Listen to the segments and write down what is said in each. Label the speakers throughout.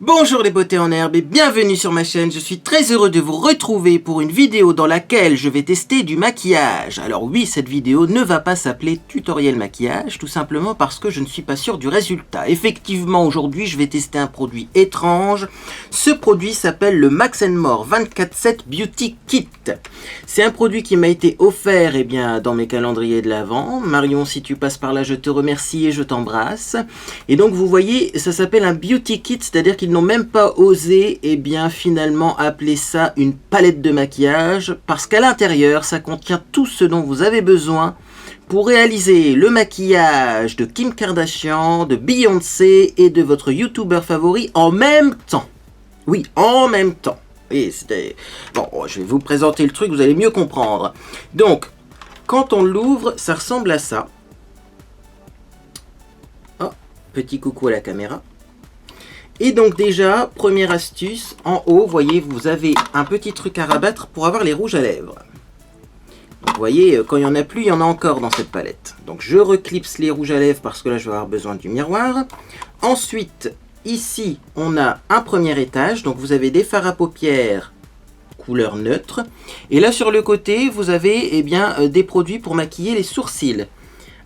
Speaker 1: Bonjour les beautés en herbe et bienvenue sur ma chaîne, je suis très heureux de vous retrouver pour une vidéo dans laquelle je vais tester du maquillage. Alors oui, cette vidéo ne va pas s'appeler tutoriel maquillage, tout simplement parce que je ne suis pas sûr du résultat. Effectivement, aujourd'hui, je vais tester un produit étrange. Ce produit s'appelle le Max & More 24/7 Beauty Kit. C'est un produit qui m'a été offert dans mes calendriers de l'Avent. Marion, si tu passes par là, je te remercie et je t'embrasse. Et donc, vous voyez, ça s'appelle un Beauty Kit, c'est-à-dire qu'ils n'ont même pas osé finalement appeler ça une palette de maquillage parce qu'à l'intérieur ça contient tout ce dont vous avez besoin pour réaliser le maquillage de Kim Kardashian, de Beyoncé et de votre youtubeur favori en même temps. Oui, en même temps. Et c'était... Bon, je vais vous présenter le truc, vous allez mieux comprendre. Donc, quand on l'ouvre, ça ressemble à ça. Oh, petit coucou à la caméra. Et donc déjà, première astuce, en haut, vous voyez, vous avez un petit truc à rabattre pour avoir les rouges à lèvres. Donc, vous voyez, quand il n'y en a plus, il y en a encore dans cette palette. Donc je reclipse les rouges à lèvres parce que là, je vais avoir besoin du miroir. Ensuite, ici, on a un premier étage. Donc vous avez des fards à paupières couleur neutre. Et là, sur le côté, vous avez des produits pour maquiller les sourcils.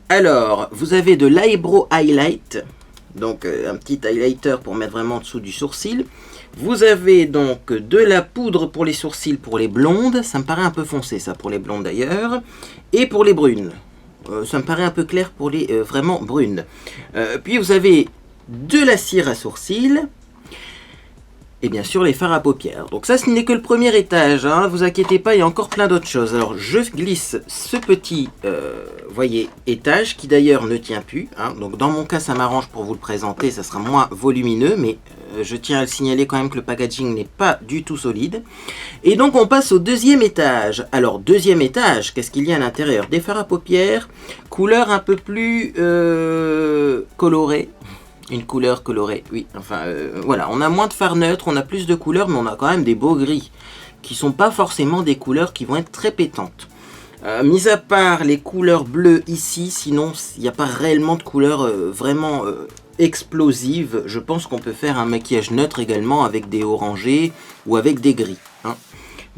Speaker 1: Alors, vous avez de l'eyebrow highlight. Donc un petit highlighter pour mettre vraiment en dessous du sourcil. Vous avez donc de la poudre pour les sourcils pour les blondes. Ça me paraît un peu foncé ça pour les blondes d'ailleurs. Et pour les brunes. Ça me paraît un peu clair pour les vraiment brunes. Puis vous avez de la cire à sourcils. Et bien sûr les fards à paupières. Donc ça ce n'est que le premier étage, hein, vous inquiétez pas, il y a encore plein d'autres choses. Alors je glisse ce petit voyez, étage qui d'ailleurs ne tient plus. Hein. Donc dans mon cas ça m'arrange pour vous le présenter, ça sera moins volumineux, mais je tiens à le signaler quand même que le packaging n'est pas du tout solide. Et donc on passe au deuxième étage. Alors deuxième étage, qu'est-ce qu'il y a à l'intérieur? Des fards à paupières, couleur un peu plus colorée. Une couleur colorée, oui, enfin voilà, on a moins de fard neutre, on a plus de couleurs, mais on a quand même des beaux gris, qui sont pas forcément des couleurs qui vont être très pétantes. Mis à part les couleurs bleues ici, sinon il n'y a pas réellement de couleurs vraiment explosives. Je pense qu'on peut faire un maquillage neutre également avec des orangés ou avec des gris. Hein.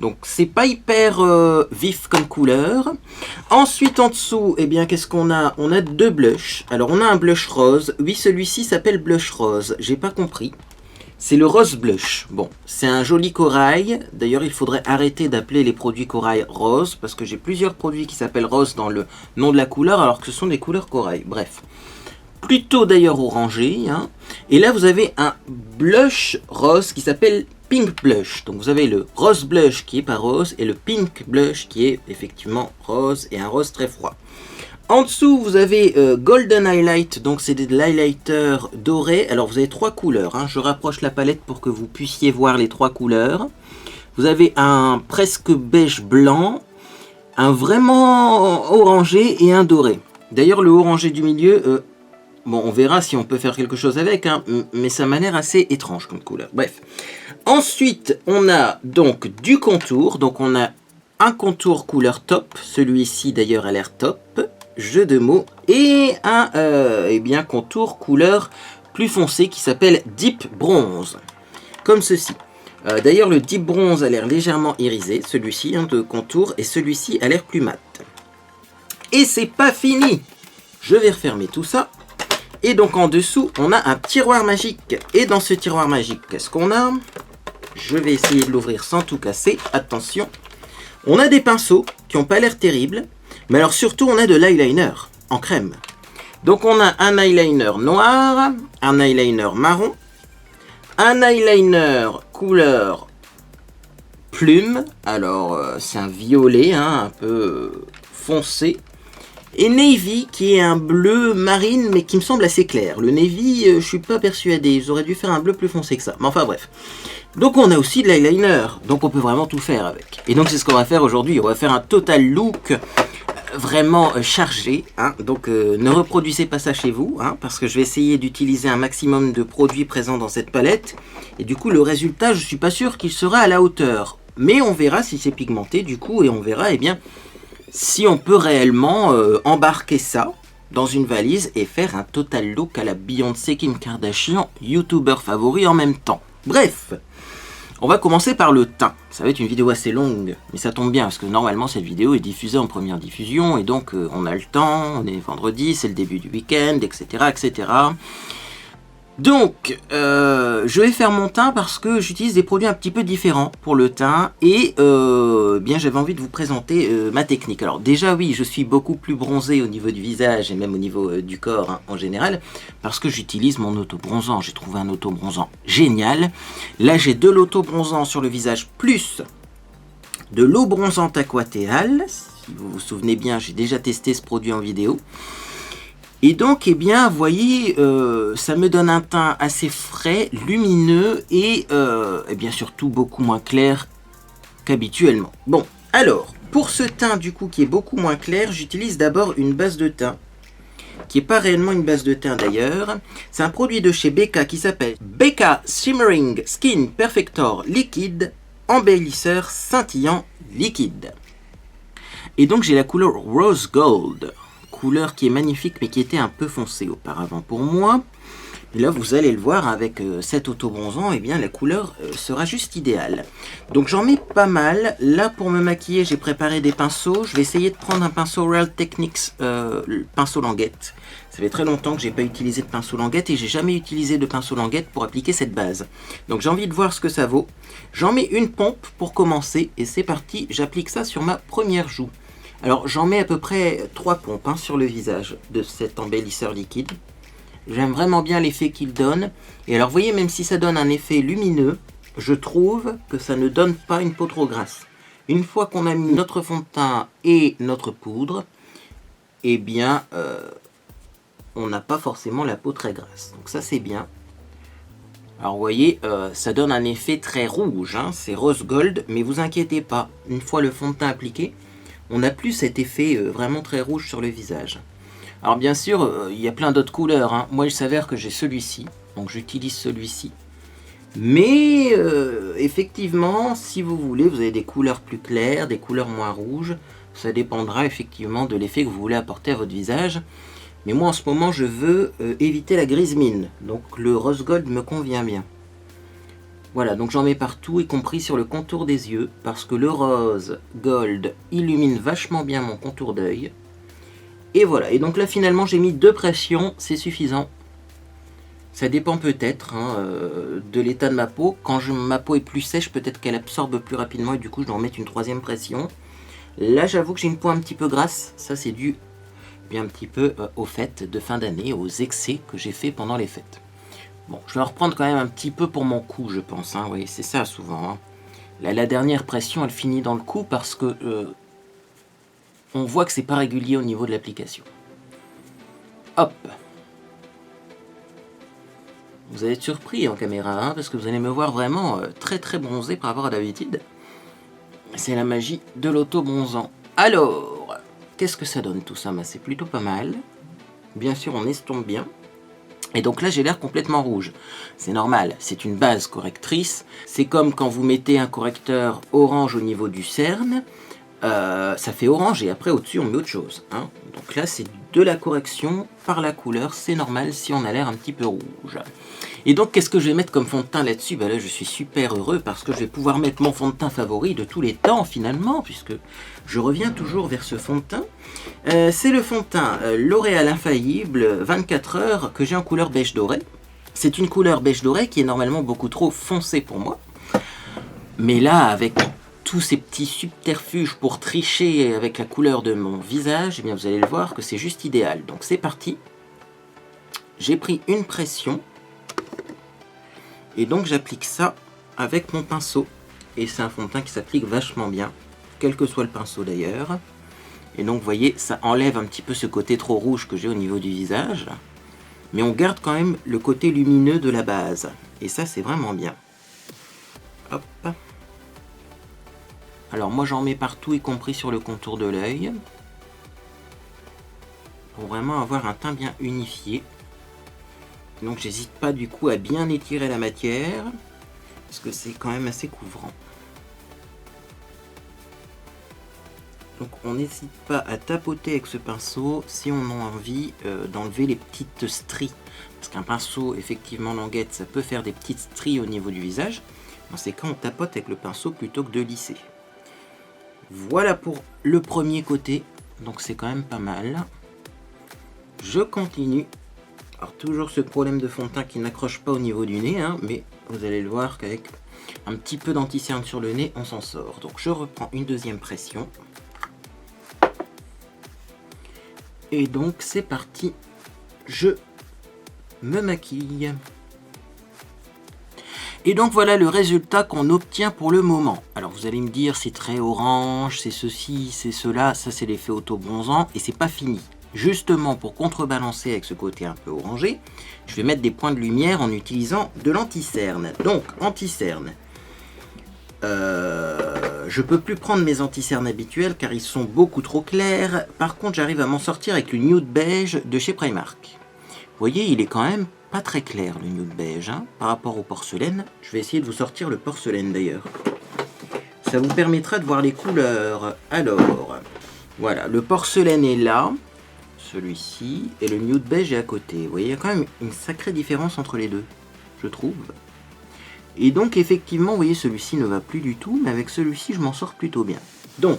Speaker 1: Donc c'est pas hyper vif comme couleur. Ensuite en dessous, qu'est-ce qu'on a? On a deux blushs. Alors on a un blush rose. Oui, celui-ci s'appelle blush rose. J'ai pas compris. C'est le rose blush. Bon, c'est un joli corail. D'ailleurs, il faudrait arrêter d'appeler les produits corail rose parce que j'ai plusieurs produits qui s'appellent rose dans le nom de la couleur alors que ce sont des couleurs corail. Bref. Plutôt d'ailleurs orangé. Hein. Et là, vous avez un blush rose qui s'appelle Pink Blush. Donc vous avez le rose blush qui est pas rose et le pink blush qui est effectivement rose et un rose très froid. En dessous vous avez Golden Highlight, donc c'est de l'highlighter doré. Alors vous avez trois couleurs, hein. Je rapproche la palette pour que vous puissiez voir les trois couleurs. Vous avez un presque beige blanc, un vraiment orangé et un doré. D'ailleurs le orangé du milieu, bon on verra si on peut faire quelque chose avec, hein, mais ça m'a l'air assez étrange comme couleur. Bref. Ensuite, on a donc du contour. Donc, on a un contour couleur top. Celui-ci, d'ailleurs, a l'air top. Jeu de mots. Et un contour couleur plus foncé qui s'appelle Deep Bronze. Comme ceci. D'ailleurs, le Deep Bronze a l'air légèrement irisé. Celui-ci, de contour. Et celui-ci a l'air plus mat. Et c'est pas fini. Je vais refermer tout ça. Et donc, en dessous, on a un tiroir magique. Et dans ce tiroir magique, qu'est-ce qu'on a ? Je vais essayer de l'ouvrir sans tout casser. Attention. On a des pinceaux qui n'ont pas l'air terribles. Mais alors surtout, on a de l'eyeliner en crème. Donc on a un eyeliner noir, un eyeliner marron, un eyeliner couleur plume. Alors c'est un violet, hein, un peu foncé. Et navy qui est un bleu marine mais qui me semble assez clair. Le navy, je suis pas persuadé. Ils auraient dû faire un bleu plus foncé que ça. Mais enfin bref. Donc on a aussi de l'eyeliner. Donc on peut vraiment tout faire avec. Et donc c'est ce qu'on va faire aujourd'hui. On va faire un total look vraiment chargé. Hein. Donc ne reproduisez pas ça chez vous. Hein, parce que je vais essayer d'utiliser un maximum de produits présents dans cette palette. Et du coup le résultat, je suis pas sûr qu'il sera à la hauteur. Mais on verra si c'est pigmenté du coup. Et on verra si on peut réellement embarquer ça dans une valise et faire un total look à la Beyoncé Kim Kardashian, youtubeur favori en même temps. Bref, on va commencer par le teint. Ça va être une vidéo assez longue, mais ça tombe bien parce que normalement cette vidéo est diffusée en première diffusion et donc on a le temps, on est vendredi, c'est le début du week-end, etc. etc. Donc, je vais faire mon teint parce que j'utilise des produits un petit peu différents pour le teint et bien j'avais envie de vous présenter ma technique. Alors déjà oui, je suis beaucoup plus bronzé au niveau du visage et même au niveau du corps hein, en général parce que j'utilise mon auto-bronzant. J'ai trouvé un auto-bronzant génial. Là j'ai de l'auto-bronzant sur le visage plus de l'eau bronzante aquatéale. Si vous vous souvenez bien, j'ai déjà testé ce produit en vidéo. Et donc, eh bien, vous voyez, ça me donne un teint assez frais, lumineux et bien surtout beaucoup moins clair qu'habituellement. Bon, alors, pour ce teint du coup qui est beaucoup moins clair, j'utilise d'abord une base de teint, qui n'est pas réellement une base de teint d'ailleurs. C'est un produit de chez Becca qui s'appelle Becca Shimmering Skin Perfector Liquide, embellisseur scintillant liquide. Et donc, j'ai la couleur Rose Gold. Couleur qui est magnifique mais qui était un peu foncée auparavant pour moi. Et là vous allez le voir avec cet auto-bronzant, et bien la couleur sera juste idéale. Donc j'en mets pas mal. Là pour me maquiller j'ai préparé des pinceaux. Je vais essayer de prendre un pinceau Real Techniques, le pinceau languette. Ça fait très longtemps que j'ai pas utilisé de pinceau languette et j'ai jamais utilisé de pinceau languette pour appliquer cette base. Donc j'ai envie de voir ce que ça vaut. J'en mets une pompe pour commencer et c'est parti, j'applique ça sur ma première joue. Alors j'en mets à peu près 3 pompes hein, sur le visage de cet embellisseur liquide. J'aime vraiment bien l'effet qu'il donne. Et alors vous voyez, même si ça donne un effet lumineux, je trouve que ça ne donne pas une peau trop grasse. Une fois qu'on a mis notre fond de teint et notre poudre, eh bien on n'a pas forcément la peau très grasse. Donc ça c'est bien. Alors vous voyez, ça donne un effet très rouge, hein, c'est rose gold, mais vous inquiétez pas, une fois le fond de teint appliqué, on n'a plus cet effet vraiment très rouge sur le visage. Alors bien sûr, il y a plein d'autres couleurs. Hein. Moi, il s'avère que j'ai celui-ci, donc j'utilise celui-ci. Mais effectivement, si vous voulez, vous avez des couleurs plus claires, des couleurs moins rouges. Ça dépendra effectivement de l'effet que vous voulez apporter à votre visage. Mais moi, en ce moment, je veux éviter la grise mine. Donc le rose gold me convient bien. Voilà, donc j'en mets partout, y compris sur le contour des yeux, parce que le rose gold illumine vachement bien mon contour d'œil. Et voilà, et donc là finalement j'ai mis 2 pressions, c'est suffisant. Ça dépend peut-être hein, de l'état de ma peau. Quand ma peau est plus sèche, peut-être qu'elle absorbe plus rapidement et du coup je dois en mettre une 3e pression. Là j'avoue que j'ai une peau un petit peu grasse, ça c'est dû bien un petit peu aux fêtes de fin d'année, aux excès que j'ai fait pendant les fêtes. Bon, je vais en reprendre quand même un petit peu pour mon cou, je pense. Hein. Oui, c'est ça souvent. Hein. La dernière pression, elle finit dans le cou parce que on voit que c'est pas régulier au niveau de l'application. Hop. Vous allez être surpris en caméra, hein, parce que vous allez me voir vraiment très très bronzé par rapport à d'habitude. C'est la magie de l'auto-bronzant. Alors, qu'est-ce que ça donne tout ça? C'est plutôt pas mal. Bien sûr, on estompe bien. Et donc là, j'ai l'air complètement rouge. C'est normal, c'est une base correctrice. C'est comme quand vous mettez un correcteur orange au niveau du cerne. Ça fait orange et après au-dessus, on met autre chose. Hein. Donc là, c'est de la correction par la couleur. C'est normal si on a l'air un petit peu rouge. Et donc, qu'est-ce que je vais mettre comme fond de teint là-dessus? Là, je suis super heureux parce que je vais pouvoir mettre mon fond de teint favori de tous les temps, finalement, puisque je reviens toujours vers ce fond de teint. C'est le fond de teint L'Oréal Infaillible 24 heures que j'ai en couleur beige doré. C'est une couleur beige doré qui est normalement beaucoup trop foncée pour moi. Mais là, avec tous ces petits subterfuges pour tricher avec la couleur de mon visage, eh bien, vous allez le voir que c'est juste idéal. Donc, c'est parti. J'ai pris une pression. Et donc j'applique ça avec mon pinceau. Et c'est un fond de teint qui s'applique vachement bien, quel que soit le pinceau d'ailleurs. Et donc vous voyez, ça enlève un petit peu ce côté trop rouge que j'ai au niveau du visage. Mais on garde quand même le côté lumineux de la base. Et ça c'est vraiment bien. Hop. Alors moi j'en mets partout, y compris sur le contour de l'œil. Pour vraiment avoir un teint bien unifié. Donc j'hésite pas du coup à bien étirer la matière, parce que c'est quand même assez couvrant. Donc on n'hésite pas à tapoter avec ce pinceau si on a envie d'enlever les petites stries. Parce qu'un pinceau, effectivement, languette, ça peut faire des petites stries au niveau du visage. Dans ces cas, on tapote avec le pinceau plutôt que de lisser. Voilà pour le premier côté. Donc c'est quand même pas mal. Je continue. Alors toujours ce problème de fond de teint qui n'accroche pas au niveau du nez, hein, mais vous allez le voir qu'avec un petit peu d'anti-cerne sur le nez, on s'en sort. Donc je reprends une deuxième pression. Et donc c'est parti, je me maquille. Et donc voilà le résultat qu'on obtient pour le moment. Alors vous allez me dire c'est très orange, c'est ceci, c'est cela, ça c'est l'effet auto-bronzant et c'est pas fini. Justement pour contrebalancer avec ce côté un peu orangé, je vais mettre des points de lumière en utilisant de l'anti-cerne. Donc anti-cerne. Je peux plus prendre mes anti-cernes habituels car ils sont beaucoup trop clairs. Par contre, j'arrive à m'en sortir avec le nude beige de chez Primark. Vous voyez, il est quand même pas très clair le nude beige hein, par rapport au porcelaine. Je vais essayer de vous sortir le porcelaine d'ailleurs. Ça vous permettra de voir les couleurs. Alors, voilà, le porcelaine est là, celui-ci, et le nude beige est à côté. Vous voyez, il y a quand même une sacrée différence entre les deux, je trouve. Et donc effectivement, vous voyez, celui-ci ne va plus du tout, mais avec celui-ci, je m'en sors plutôt bien. Donc,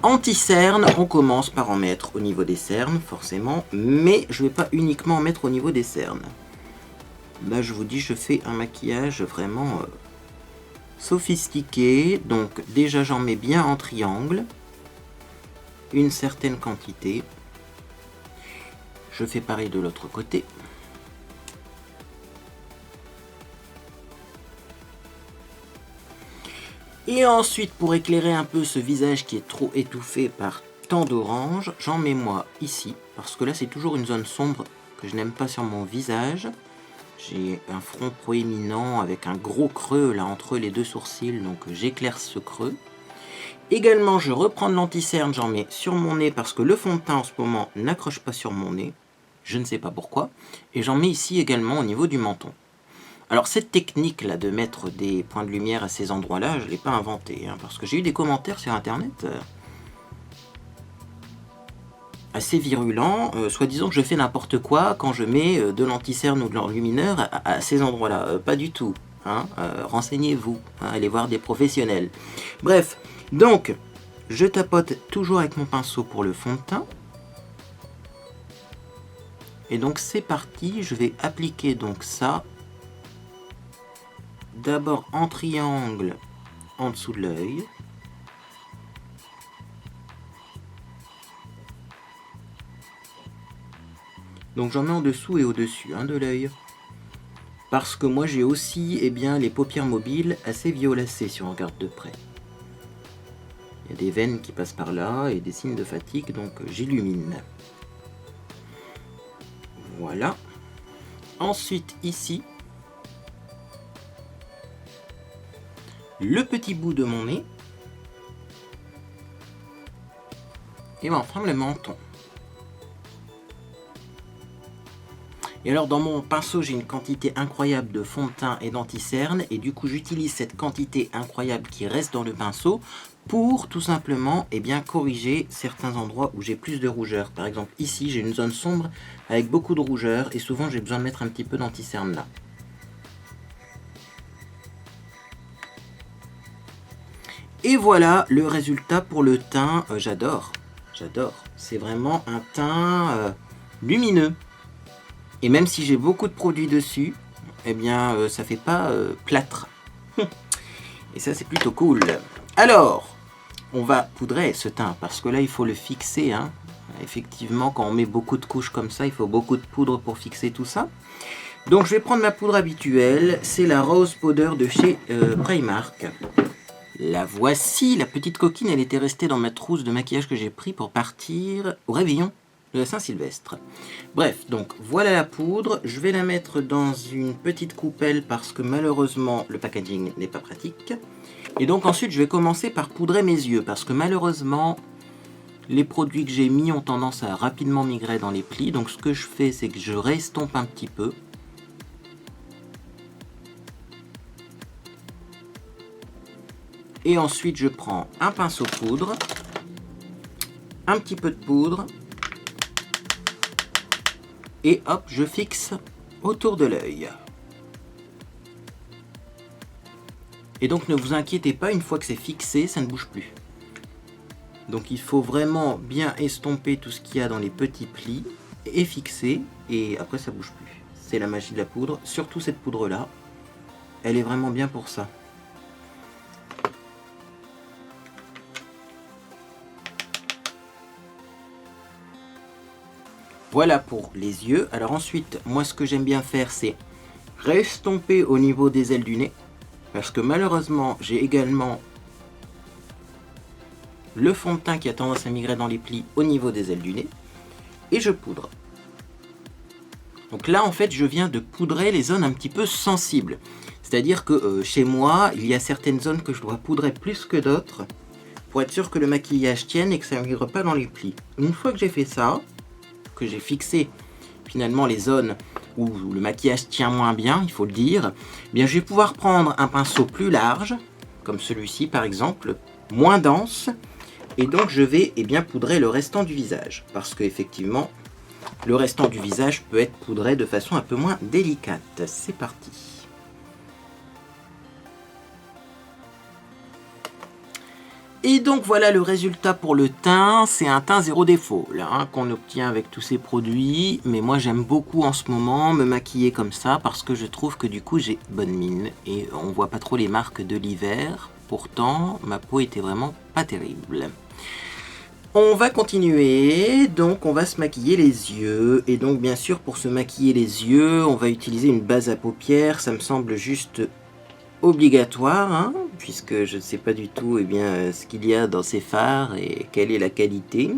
Speaker 1: anti-cerne, on commence par en mettre au niveau des cernes, forcément, mais je ne vais pas uniquement en mettre au niveau des cernes. Là, je vous dis, je fais un maquillage vraiment sophistiqué. Donc déjà, j'en mets bien en triangle, une certaine quantité. Je fais pareil de l'autre côté. Et ensuite, pour éclairer un peu ce visage qui est trop étouffé par tant d'orange, j'en mets moi ici, parce que là c'est toujours une zone sombre que je n'aime pas sur mon visage. J'ai un front proéminent avec un gros creux là entre les deux sourcils, donc j'éclaire ce creux. Également, je reprends de l'anti-cerne, j'en mets sur mon nez parce que le fond de teint en ce moment n'accroche pas sur mon nez. Je ne sais pas pourquoi. Et j'en mets ici également au niveau du menton. Alors cette technique là de mettre des points de lumière à ces endroits là, je ne l'ai pas inventée, hein, parce que j'ai eu des commentaires sur internet assez virulents, soi-disant que je fais n'importe quoi quand je mets de l'anti-cerne ou de l'enlumineur à ces endroits là. Pas du tout, hein, renseignez-vous, hein, allez voir des professionnels. Bref, donc je tapote toujours avec mon pinceau pour le fond de teint. Et donc c'est parti, je vais appliquer donc ça. D'abord en triangle en dessous de l'œil. Donc j'en mets en dessous et au-dessus hein, de l'œil. Parce que moi j'ai aussi les paupières mobiles assez violacées si on regarde de près. Il y a des veines qui passent par là et des signes de fatigue, donc j'illumine. Voilà. Ensuite ici, le petit bout de mon nez et enfin le menton. Et alors dans mon pinceau j'ai une quantité incroyable de fond de teint et d'anti-cerne et du coup j'utilise cette quantité incroyable qui reste dans le pinceau pour tout simplement corriger certains endroits où j'ai plus de rougeur. Par exemple ici j'ai une zone sombre avec beaucoup de rougeur et souvent j'ai besoin de mettre un petit peu d'anti-cerne là. Et voilà le résultat pour le teint, j'adore, c'est vraiment un teint lumineux. Et même si j'ai beaucoup de produits dessus, ça fait pas plâtre. Et ça c'est plutôt cool. Alors, on va poudrer ce teint, parce que là il faut le fixer. Hein. Effectivement, quand on met beaucoup de couches comme ça, il faut beaucoup de poudre pour fixer tout ça. Donc je vais prendre ma poudre habituelle, c'est la Rose Powder de chez Primark. La voici, la petite coquine, elle était restée dans ma trousse de maquillage que j'ai pris pour partir au réveillon de la Saint-Sylvestre. Bref, donc voilà la poudre, je vais la mettre dans une petite coupelle parce que malheureusement le packaging n'est pas pratique. Et donc ensuite je vais commencer par poudrer mes yeux parce que malheureusement les produits que j'ai mis ont tendance à rapidement migrer dans les plis. Donc ce que je fais c'est que je restompe un petit peu. Et ensuite, je prends un pinceau poudre, un petit peu de poudre, et hop, je fixe autour de l'œil. Et donc ne vous inquiétez pas, une fois que c'est fixé, ça ne bouge plus. Donc il faut vraiment bien estomper tout ce qu'il y a dans les petits plis et fixer, et après ça bouge plus. C'est la magie de la poudre, surtout cette poudre là, elle est vraiment bien pour ça. Voilà pour les yeux. Alors ensuite, moi ce que j'aime bien faire, c'est restomper au niveau des ailes du nez. Parce que malheureusement, j'ai également le fond de teint qui a tendance à migrer dans les plis au niveau des ailes du nez. Et je poudre. Donc là, en fait, je viens de poudrer les zones un petit peu sensibles. C'est-à-dire que chez moi, il y a certaines zones que je dois poudrer plus que d'autres pour être sûr que le maquillage tienne et que ça ne migre pas dans les plis. Une fois que j'ai fait ça, que j'ai fixé finalement les zones où le maquillage tient moins bien, il faut le dire, eh bien je vais pouvoir prendre un pinceau plus large, comme celui-ci par exemple, moins dense, et donc je vais bien poudrer le restant du visage, parce que effectivement, le restant du visage peut être poudré de façon un peu moins délicate. C'est parti. Et donc voilà le résultat pour le teint, c'est un teint zéro défaut là, hein, qu'on obtient avec tous ces produits, mais moi j'aime beaucoup en ce moment me maquiller comme ça parce que je trouve que du coup j'ai bonne mine et on voit pas trop les marques de l'hiver, pourtant ma peau était vraiment pas terrible. On va continuer, donc on va se maquiller les yeux, et donc bien sûr pour se maquiller les yeux, on va utiliser une base à paupières, ça me semble juste obligatoire, hein, puisque je ne sais pas du tout ce qu'il y a dans ces fards et quelle est la qualité.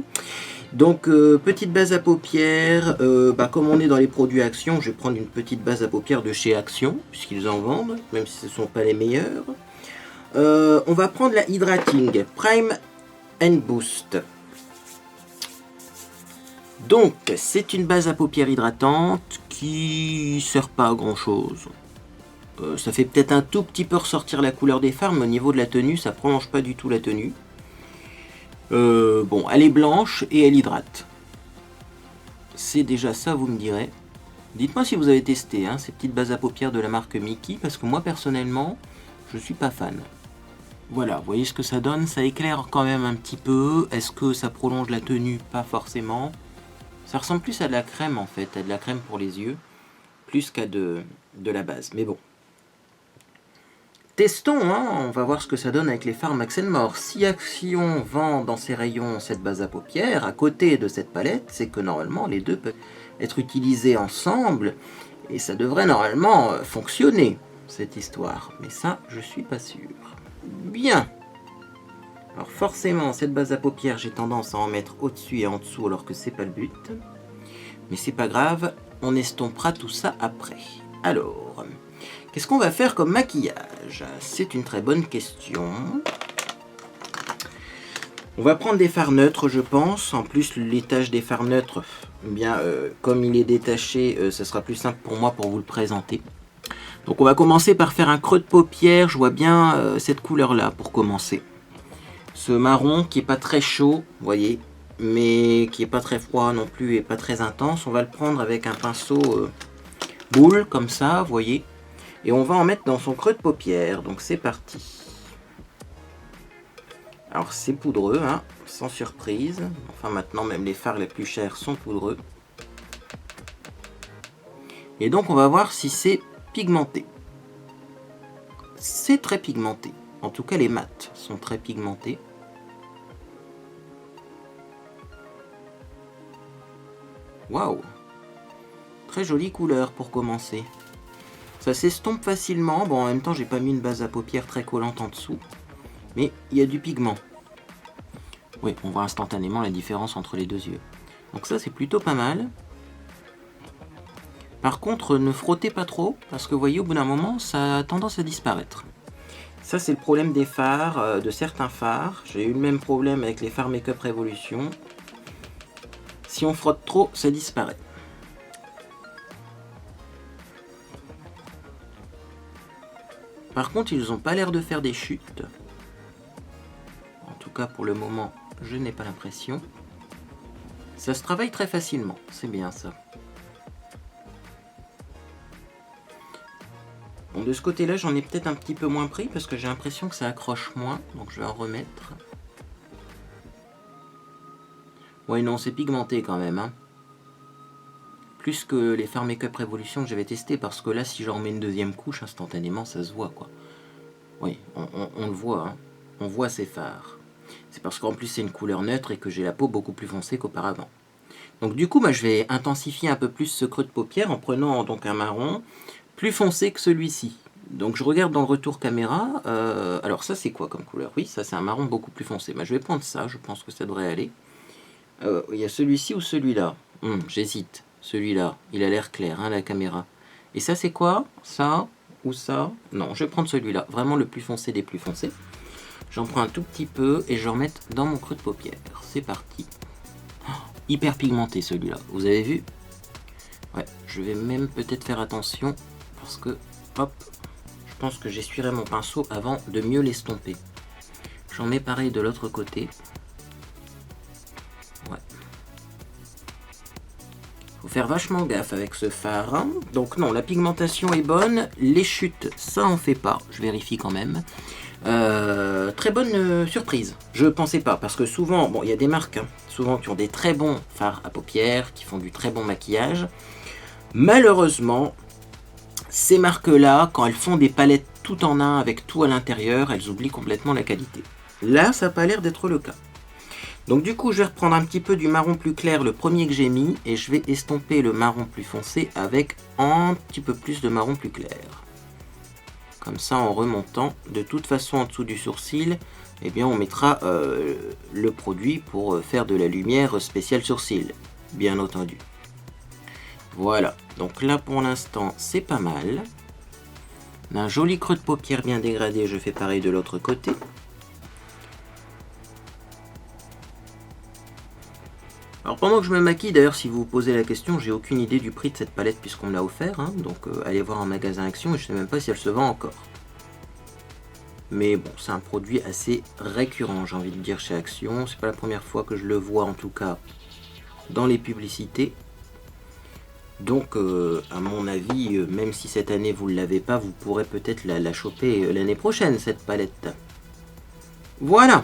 Speaker 1: Donc petite base à paupières, comme on est dans les produits Action, je vais prendre une petite base à paupières de chez Action, puisqu'ils en vendent, même si ce ne sont pas les meilleurs. On va prendre la Hydrating Prime and Boost. Donc c'est une base à paupières hydratante qui sert pas à grand chose. Ça fait peut-être un tout petit peu ressortir la couleur des fards, mais au niveau de la tenue, ça prolonge pas du tout la tenue. Bon, elle est blanche et elle hydrate. C'est déjà ça, vous me direz. Dites-moi si vous avez testé ces petites bases à paupières de la marque Mickey, parce que moi personnellement, je suis pas fan. Voilà, vous voyez ce que ça donne, ça éclaire quand même un petit peu. Est-ce que ça prolonge la tenue? Pas forcément. Ça ressemble plus à de la crème en fait, à de la crème pour les yeux, plus qu'à de la base, mais bon. Testons, on va voir ce que ça donne avec les fards Max & More. Si Action vend dans ses rayons cette base à paupières, à côté de cette palette, c'est que normalement les deux peuvent être utilisés ensemble, et ça devrait normalement fonctionner, cette histoire. Mais ça, je suis pas sûr. Bien. Alors forcément, cette base à paupières, j'ai tendance à en mettre au-dessus et en dessous, alors que c'est pas le but. Mais c'est pas grave, on estompera tout ça après. Alors... qu'est-ce qu'on va faire comme maquillage? C'est une très bonne question. On va prendre des fards neutres, je pense. En plus, l'étage des fards neutres, comme il est détaché, ça sera plus simple pour moi pour vous le présenter. Donc on va commencer par faire un creux de paupière. Je vois bien cette couleur-là pour commencer. Ce marron qui est pas très chaud, vous voyez, mais qui est pas très froid non plus et pas très intense. On va le prendre avec un pinceau boule, comme ça, vous voyez. Et on va en mettre dans son creux de paupière. Donc c'est parti. Alors c'est poudreux, sans surprise. Enfin maintenant même les fards les plus chers sont poudreux. Et donc on va voir si c'est pigmenté. C'est très pigmenté. En tout cas les mats sont très pigmentés. Waouh! Très jolie couleur pour commencer. Ça s'estompe facilement. Bon, en même temps, j'ai pas mis une base à paupières très collante en dessous. Mais il y a du pigment. Oui, on voit instantanément la différence entre les deux yeux. Donc ça, c'est plutôt pas mal. Par contre, ne frottez pas trop, parce que vous voyez, au bout d'un moment, ça a tendance à disparaître. Ça, c'est le problème des fards, de certains fards. J'ai eu le même problème avec les fards Make-up Révolution. Si on frotte trop, ça disparaît. Par contre, ils n'ont pas l'air de faire des chutes. cas pour le moment, je n'ai pas l'impression. Ça se travaille très facilement, c'est bien ça. Bon, de ce côté-là, j'en ai peut-être un petit peu moins pris parce que j'ai l'impression que ça accroche moins, donc je vais en remettre. Ouais, non, c'est pigmenté quand même, hein. Plus que les fards Make-up Révolution que j'avais testé, parce que là, si j'en remets une deuxième couche, instantanément, ça se voit, quoi. Oui, on le voit, hein. On voit ces fards. C'est parce qu'en plus, c'est une couleur neutre et que j'ai la peau beaucoup plus foncée qu'auparavant. Donc du coup, je vais intensifier un peu plus ce creux de paupière en prenant donc un marron plus foncé que celui-ci. Donc je regarde dans le retour caméra. Alors ça, c'est quoi comme couleur? Oui, ça, c'est un marron beaucoup plus foncé. Je vais prendre ça, je pense que ça devrait aller. Il y a celui-ci ou celui-là? J'hésite. Celui-là, il a l'air clair, hein, la caméra. Et ça, c'est quoi? Ça ou ça? Non, je vais prendre celui-là, vraiment le plus foncé des plus foncés. J'en prends un tout petit peu et je remets dans mon creux de paupière. C'est parti. Oh, hyper pigmenté celui-là, vous avez vu? Ouais, je vais même peut-être faire attention parce que, hop, je pense que j'essuierai mon pinceau avant de mieux l'estomper. J'en mets pareil de l'autre côté. Ouais. Faut faire vachement gaffe avec ce fard. Hein. Donc non, la pigmentation est bonne. Les chutes, ça en fait pas. Je vérifie quand même. Très bonne surprise. Je pensais pas, parce que souvent, bon, il y a des marques, hein, souvent qui ont des très bons fards à paupières, qui font du très bon maquillage. Malheureusement, ces marques-là, quand elles font des palettes tout en un avec tout à l'intérieur, elles oublient complètement la qualité. Là, ça n'a pas l'air d'être le cas. Donc du coup, je vais reprendre un petit peu du marron plus clair, le premier que j'ai mis, et je vais estomper le marron plus foncé avec un petit peu plus de marron plus clair. Comme ça, en remontant, de toute façon, en dessous du sourcil, eh bien, on mettra le produit pour faire de la lumière spéciale sourcil, bien entendu. Voilà, donc là, pour l'instant, c'est pas mal. On a un joli creux de paupière bien dégradé, je fais pareil de l'autre côté. Alors pendant que je me maquille, d'ailleurs si vous vous posez la question, j'ai aucune idée du prix de cette palette puisqu'on me l'a offert, hein, donc allez voir en magasin Action et je sais même pas si elle se vend encore. Mais bon, c'est un produit assez récurrent, j'ai envie de dire, chez Action. C'est pas la première fois que je le vois, en tout cas, dans les publicités. Donc, à mon avis, même si cette année vous ne l'avez pas, vous pourrez peut-être la choper l'année prochaine, cette palette. Voilà!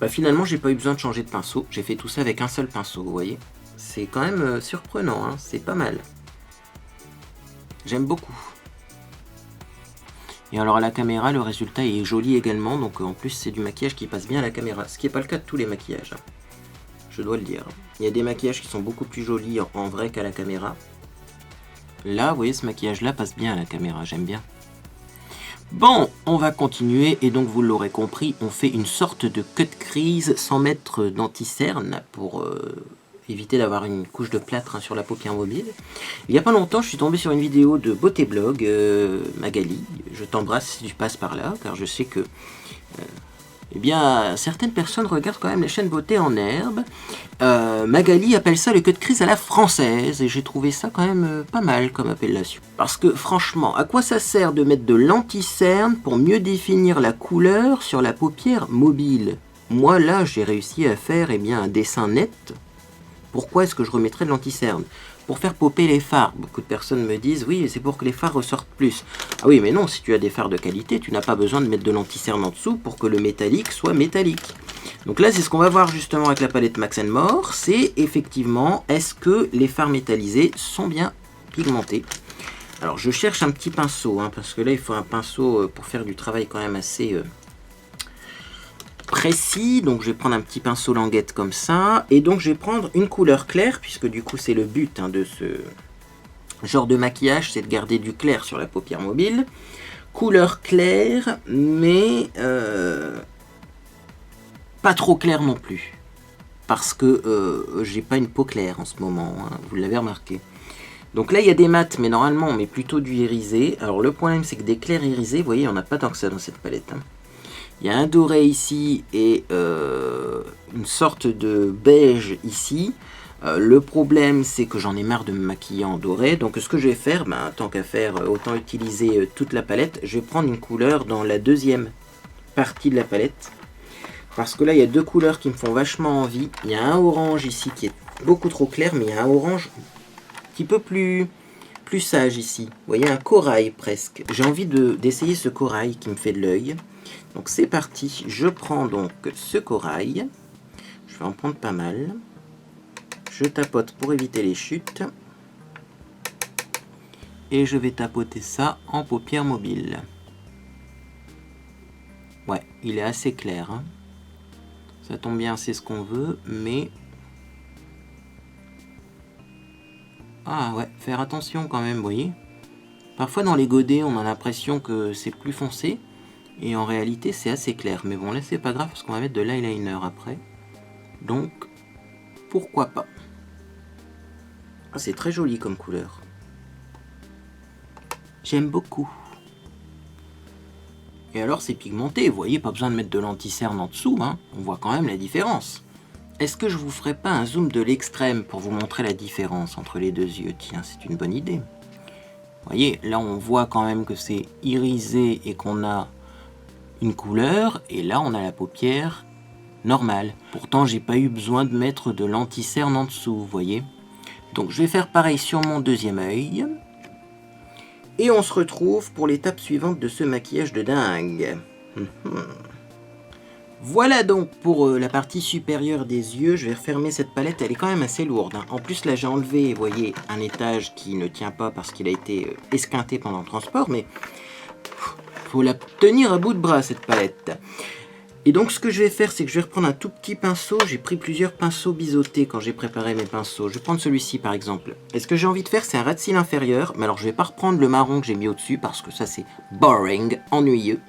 Speaker 1: Finalement, j'ai pas eu besoin de changer de pinceau. J'ai fait tout ça avec un seul pinceau, vous voyez. C'est quand même surprenant, hein, c'est pas mal. J'aime beaucoup. Et alors à la caméra, le résultat est joli également. Donc en plus, c'est du maquillage qui passe bien à la caméra. Ce qui n'est pas le cas de tous les maquillages. Je dois le dire. Il y a des maquillages qui sont beaucoup plus jolis en vrai qu'à la caméra. Là, vous voyez, ce maquillage-là passe bien à la caméra. J'aime bien. Bon, on va continuer et donc vous l'aurez compris, on fait une sorte de cut crease sans mettre d'anti-cerne pour éviter d'avoir une couche de plâtre sur la paupière mobile. Il n'y a pas longtemps, je suis tombé sur une vidéo de Beauté Blog, Magali. Je t'embrasse si tu passes par là, car je sais que eh bien, certaines personnes regardent quand même les chaînes beauté en herbe. Magali appelle ça le cut crease à la française, et j'ai trouvé ça quand même pas mal comme appellation. Parce que franchement, à quoi ça sert de mettre de l'anti-cerne pour mieux définir la couleur sur la paupière mobile? Moi là, j'ai réussi à faire un dessin net. Pourquoi est-ce que je remettrais de l'anti-cerne? Pour faire popper les fards. Beaucoup de personnes me disent, oui, c'est pour que les fards ressortent plus. Ah oui, mais non, si tu as des fards de qualité, tu n'as pas besoin de mettre de l'anti-cerne en dessous pour que le métallique soit métallique. Donc là, c'est ce qu'on va voir justement avec la palette Max & More, c'est effectivement, est-ce que les fards métallisés sont bien pigmentés? Alors, je cherche un petit pinceau, hein, parce que là, il faut un pinceau pour faire du travail quand même assez précis. Donc, je vais prendre un petit pinceau languette comme ça, et donc je vais prendre une couleur claire, puisque du coup, c'est le but de ce genre de maquillage, c'est de garder du clair sur la paupière mobile. Couleur claire, mais pas trop clair non plus, parce que j'ai pas une peau claire en ce moment, hein, vous l'avez remarqué. Donc là il y a des mats, mais normalement on met plutôt du irisé. Alors le problème c'est que des clairs irisés, vous voyez, il n'y en a pas tant que ça dans cette palette. Hein. Il y a un doré ici et une sorte de beige ici. Le problème, c'est que j'en ai marre de me maquiller en doré. Donc ce que je vais faire, tant qu'à faire, autant utiliser toute la palette. Je vais prendre une couleur dans la deuxième partie de la palette. Parce que là, il y a deux couleurs qui me font vachement envie. Il y a un orange ici qui est beaucoup trop clair, mais il y a un orange un petit peu plus sage ici. Vous voyez, un corail presque. J'ai envie d'essayer ce corail qui me fait de l'œil. Donc c'est parti. Je prends donc ce corail. Je vais en prendre pas mal. Je tapote pour éviter les chutes. Et je vais tapoter ça en paupière mobile. Ouais, il est assez clair. Hein. Ça tombe bien, c'est ce qu'on veut, mais... Ah ouais, faire attention quand même, vous voyez. Parfois dans les godets, on a l'impression que c'est plus foncé. Et en réalité, c'est assez clair. Mais bon, là, c'est pas grave parce qu'on va mettre de l'eyeliner après. Donc, pourquoi pas. Ah, c'est très joli comme couleur. J'aime beaucoup. Et alors, c'est pigmenté. Vous voyez, pas besoin de mettre de l'anti-cerne en dessous. Hein. On voit quand même la différence. Est-ce que je vous ferai pas un zoom de l'extrême pour vous montrer la différence entre les deux yeux? Tiens, c'est une bonne idée. Vous voyez, là, on voit quand même que c'est irisé et qu'on a une couleur. Et là, on a la paupière normale. Pourtant, j'ai pas eu besoin de mettre de l'anti-cerne en dessous, vous voyez. Donc, je vais faire pareil sur mon deuxième œil. Et on se retrouve pour l'étape suivante de ce maquillage de dingue. Voilà donc pour la partie supérieure des yeux. Je vais refermer cette palette, elle est quand même assez lourde. Hein. En plus là j'ai enlevé, vous voyez, un étage qui ne tient pas parce qu'il a été esquinté pendant le transport. Mais faut la tenir à bout de bras cette palette. Et donc ce que je vais faire, c'est que je vais reprendre un tout petit pinceau. J'ai pris plusieurs pinceaux biseautés quand j'ai préparé mes pinceaux. Je vais prendre celui-ci par exemple. Et ce que j'ai envie de faire, c'est un ras de cils inférieur. Mais alors je vais pas reprendre le marron que j'ai mis au-dessus parce que ça c'est boring, ennuyeux.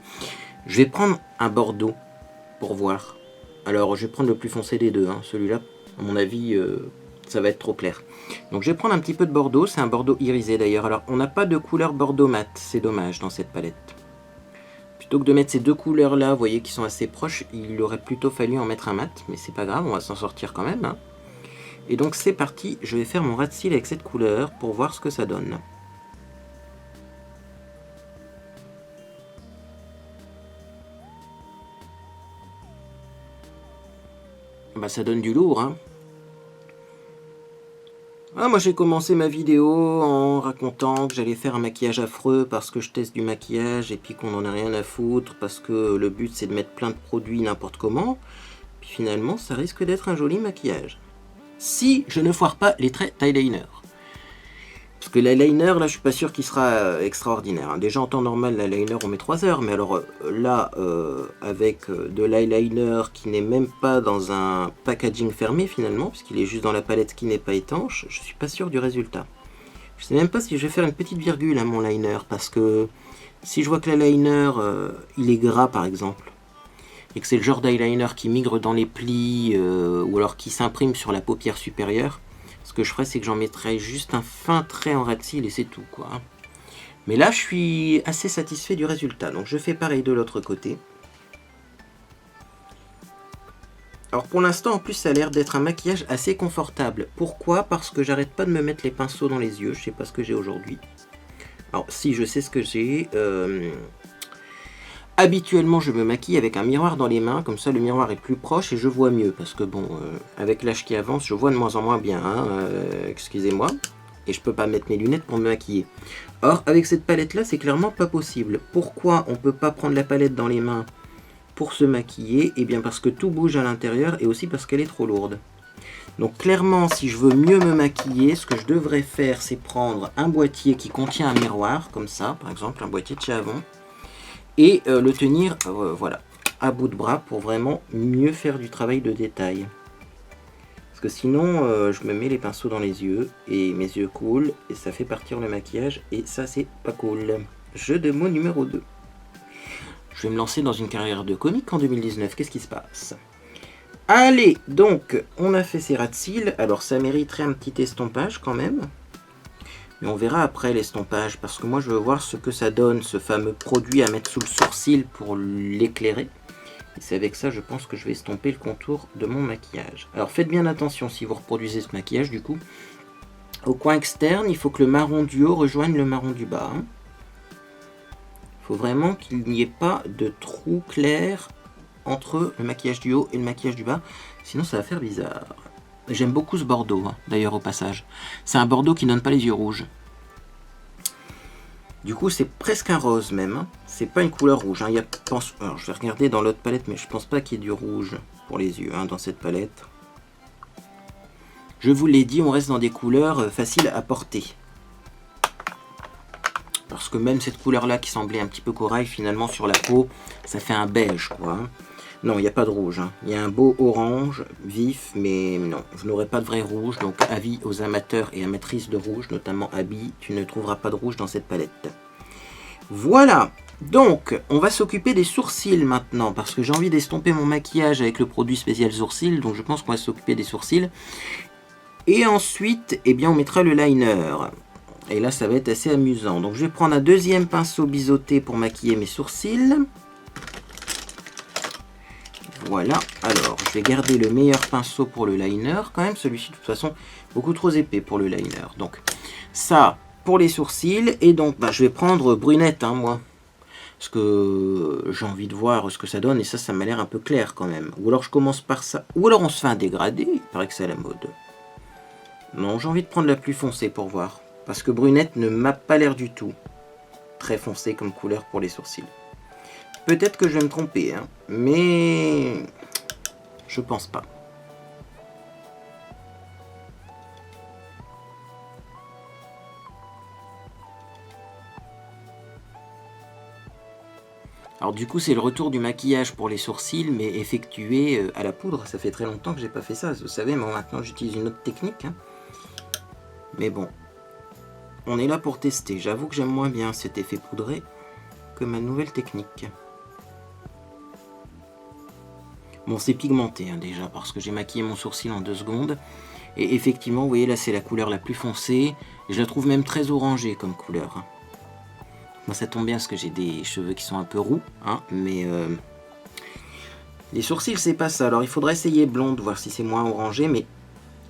Speaker 1: Je vais prendre un bordeaux pour voir. Alors je vais prendre le plus foncé des deux. Hein. Celui-là, à mon avis, ça va être trop clair. Donc je vais prendre un petit peu de bordeaux. C'est un bordeaux irisé d'ailleurs. Alors on n'a pas de couleur bordeaux mat. C'est dommage dans cette palette. Plutôt que de mettre ces deux couleurs là, vous voyez, qui sont assez proches, il aurait plutôt fallu en mettre un mat, mais c'est pas grave, on va s'en sortir quand même. Hein. Et donc c'est parti, je vais faire mon ras de cils avec cette couleur pour voir ce que ça donne. Bah ça donne du lourd, hein. Ah, moi j'ai commencé ma vidéo en racontant que j'allais faire un maquillage affreux parce que je teste du maquillage et puis qu'on en a rien à foutre parce que le but c'est de mettre plein de produits n'importe comment. Puis finalement ça risque d'être un joli maquillage. Si je ne foire pas les traits d'eyeliner. Parce que l'eyeliner là je suis pas sûr qu'il sera extraordinaire. Hein. Déjà en temps normal l'eyeliner on met 3 heures. Mais alors là avec de l'eyeliner qui n'est même pas dans un packaging fermé finalement. Puisqu'il est juste dans la palette qui n'est pas étanche. Je suis pas sûr du résultat. Je sais même pas si je vais faire une petite virgule à mon liner. Parce que si je vois que l'eyeliner il est gras par exemple. Et que c'est le genre d'eyeliner qui migre dans les plis. Ou alors qui s'imprime sur la paupière supérieure. Ce que je ferais, c'est que j'en mettrais juste un fin trait en ras de cils et c'est tout, quoi. Mais là, je suis assez satisfait du résultat. Donc, je fais pareil de l'autre côté. Alors, pour l'instant, en plus, ça a l'air d'être un maquillage assez confortable. Pourquoi? Parce que j'arrête pas de me mettre les pinceaux dans les yeux. Je sais pas ce que j'ai aujourd'hui. Alors, si, je sais ce que j'ai. Habituellement, je me maquille avec un miroir dans les mains, comme ça le miroir est plus proche et je vois mieux. Parce que bon, avec l'âge qui avance, je vois de moins en moins bien, hein, excusez-moi. Et je peux pas mettre mes lunettes pour me maquiller. Or, avec cette palette-là, c'est clairement pas possible. Pourquoi on peut pas prendre la palette dans les mains pour se maquiller? Eh bien parce que tout bouge à l'intérieur et aussi parce qu'elle est trop lourde. Donc clairement, si je veux mieux me maquiller, ce que je devrais faire, c'est prendre un boîtier qui contient un miroir, comme ça, par exemple, un boîtier de chez Avon. Et le tenir voilà, à bout de bras pour vraiment mieux faire du travail de détail. Parce que sinon, je me mets les pinceaux dans les yeux et mes yeux coulent et ça fait partir le maquillage et ça, c'est pas cool. Jeu de mots numéro 2. Je vais me lancer dans une carrière de comique en 2019. Qu'est-ce qui se passe? Allez, donc, on a fait ces ras de cils. Alors, ça mériterait un petit estompage quand même. Mais on verra après l'estompage, parce que moi je veux voir ce que ça donne, ce fameux produit à mettre sous le sourcil pour l'éclairer. Et c'est avec ça, je pense, que je vais estomper le contour de mon maquillage. Alors faites bien attention si vous reproduisez ce maquillage, du coup. Au coin externe, il faut que le marron du haut rejoigne le marron du bas. Il faut vraiment qu'il n'y ait pas de trou clair entre le maquillage du haut et le maquillage du bas. Sinon, ça va faire bizarre. J'aime beaucoup ce bordeaux, hein, d'ailleurs, au passage. C'est un bordeaux qui ne donne pas les yeux rouges. Du coup, c'est presque un rose même. Hein. C'est pas une couleur rouge. Hein. Il y a, alors, je vais regarder dans l'autre palette, mais je pense pas qu'il y ait du rouge pour les yeux hein, dans cette palette. Je vous l'ai dit, on reste dans des couleurs faciles à porter. Parce que même cette couleur-là qui semblait un petit peu corail, finalement, sur la peau, ça fait un beige, quoi. Hein. Non, il n'y a pas de rouge. Hein. Il y a un beau orange vif, mais non, vous n'aurez pas de vrai rouge. Donc, avis aux amateurs et amatrices de rouge, notamment Abby, tu ne trouveras pas de rouge dans cette palette. Voilà. Donc, on va s'occuper des sourcils maintenant, parce que j'ai envie d'estomper mon maquillage avec le produit spécial sourcils. Donc, je pense qu'on va s'occuper des sourcils. Et ensuite, eh bien, on mettra le liner. Et là, ça va être assez amusant. Donc, je vais prendre un deuxième pinceau biseauté pour maquiller mes sourcils. Voilà, alors je vais garder le meilleur pinceau pour le liner quand même, celui-ci de toute façon beaucoup trop épais pour le liner. Donc ça pour les sourcils, et donc je vais prendre brunette hein, moi, parce que j'ai envie de voir ce que ça donne, et ça m'a l'air un peu clair quand même. Ou alors je commence par ça, ou alors on se fait un dégradé, il paraît que c'est à la mode. Non, j'ai envie de prendre la plus foncée pour voir, parce que brunette ne m'a pas l'air du tout très foncé comme couleur pour les sourcils. Peut-être que je vais me tromper, hein, mais je pense pas. Alors du coup, c'est le retour du maquillage pour les sourcils, mais effectué à la poudre. Ça fait très longtemps que j'ai pas fait ça, vous savez, moi maintenant j'utilise une autre technique. Hein. Mais bon, on est là pour tester. J'avoue que j'aime moins bien cet effet poudré que ma nouvelle technique. Bon, c'est pigmenté hein, déjà, parce que j'ai maquillé mon sourcil en 2 secondes. Et effectivement, vous voyez, là, c'est la couleur la plus foncée. Et je la trouve même très orangée comme couleur. Hein. Moi, ça tombe bien, parce que j'ai des cheveux qui sont un peu roux. Hein, mais les sourcils, c'est pas ça. Alors, il faudrait essayer blonde, voir si c'est moins orangé. Mais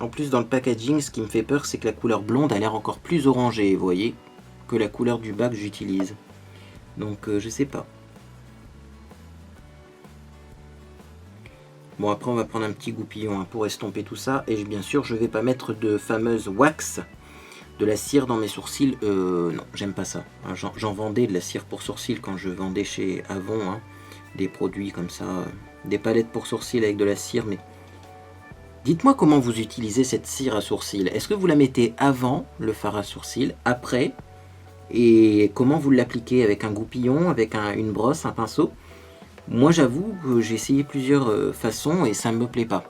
Speaker 1: en plus, dans le packaging, ce qui me fait peur, c'est que la couleur blonde a l'air encore plus orangée, vous voyez, que la couleur du bas que j'utilise. Donc, je sais pas. Bon, après on va prendre un petit goupillon hein, pour estomper tout ça. Et bien sûr, je vais pas mettre de fameuse wax, de la cire dans mes sourcils. Non, j'aime pas ça. Hein, j'en vendais de la cire pour sourcils quand je vendais chez Avon. Hein, des produits comme ça, des palettes pour sourcils avec de la cire. Mais dites-moi comment vous utilisez cette cire à sourcils. Est-ce que vous la mettez avant le fard à sourcils, après? Et comment vous l'appliquez? Avec un goupillon, avec une brosse, un pinceau? Moi j'avoue que j'ai essayé plusieurs façons et ça ne me plaît pas.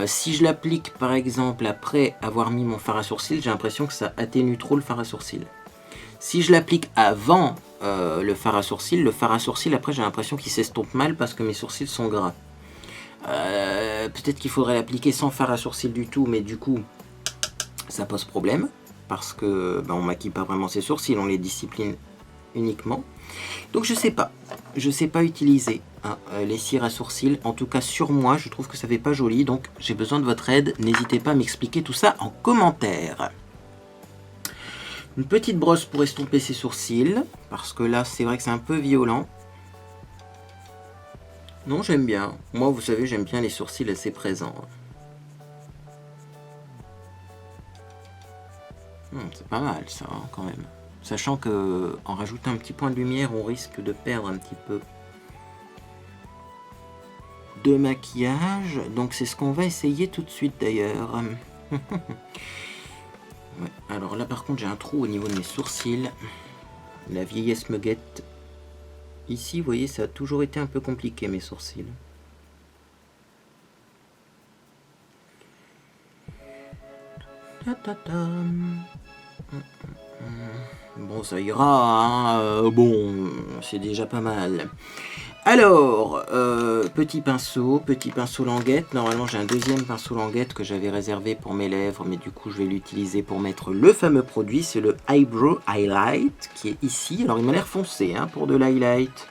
Speaker 1: Si je l'applique par exemple après avoir mis mon fard à sourcils, j'ai l'impression que ça atténue trop le fard à sourcils. Si je l'applique avant le fard à sourcils après j'ai l'impression qu'il s'estompe mal parce que mes sourcils sont gras. Peut-être qu'il faudrait l'appliquer sans fard à sourcils du tout, mais du coup ça pose problème parce que on maquille pas vraiment ses sourcils, on les discipline uniquement. Donc je sais pas utiliser hein, les cires à sourcils, en tout cas sur moi je trouve que ça fait pas joli, donc j'ai besoin de votre aide, n'hésitez pas à m'expliquer tout ça en commentaire. Une petite brosse pour estomper ses sourcils, parce que là c'est vrai que c'est un peu violent. Non, j'aime bien, moi vous savez j'aime bien les sourcils assez présents. C'est pas mal ça hein, quand même. Sachant que en rajoutant un petit point de lumière, on risque de perdre un petit peu de maquillage. Donc c'est ce qu'on va essayer tout de suite d'ailleurs. Ouais, alors là par contre j'ai un trou au niveau de mes sourcils. La vieillesse me guette. Ici vous voyez ça a toujours été un peu compliqué mes sourcils. Bon, ça ira, hein, bon, c'est déjà pas mal. Alors, petit pinceau languette. Normalement, j'ai un deuxième pinceau languette que j'avais réservé pour mes lèvres, mais du coup, je vais l'utiliser pour mettre le fameux produit. C'est le Eyebrow Highlight qui est ici. Alors, il m'a l'air foncé hein, pour de l'highlight.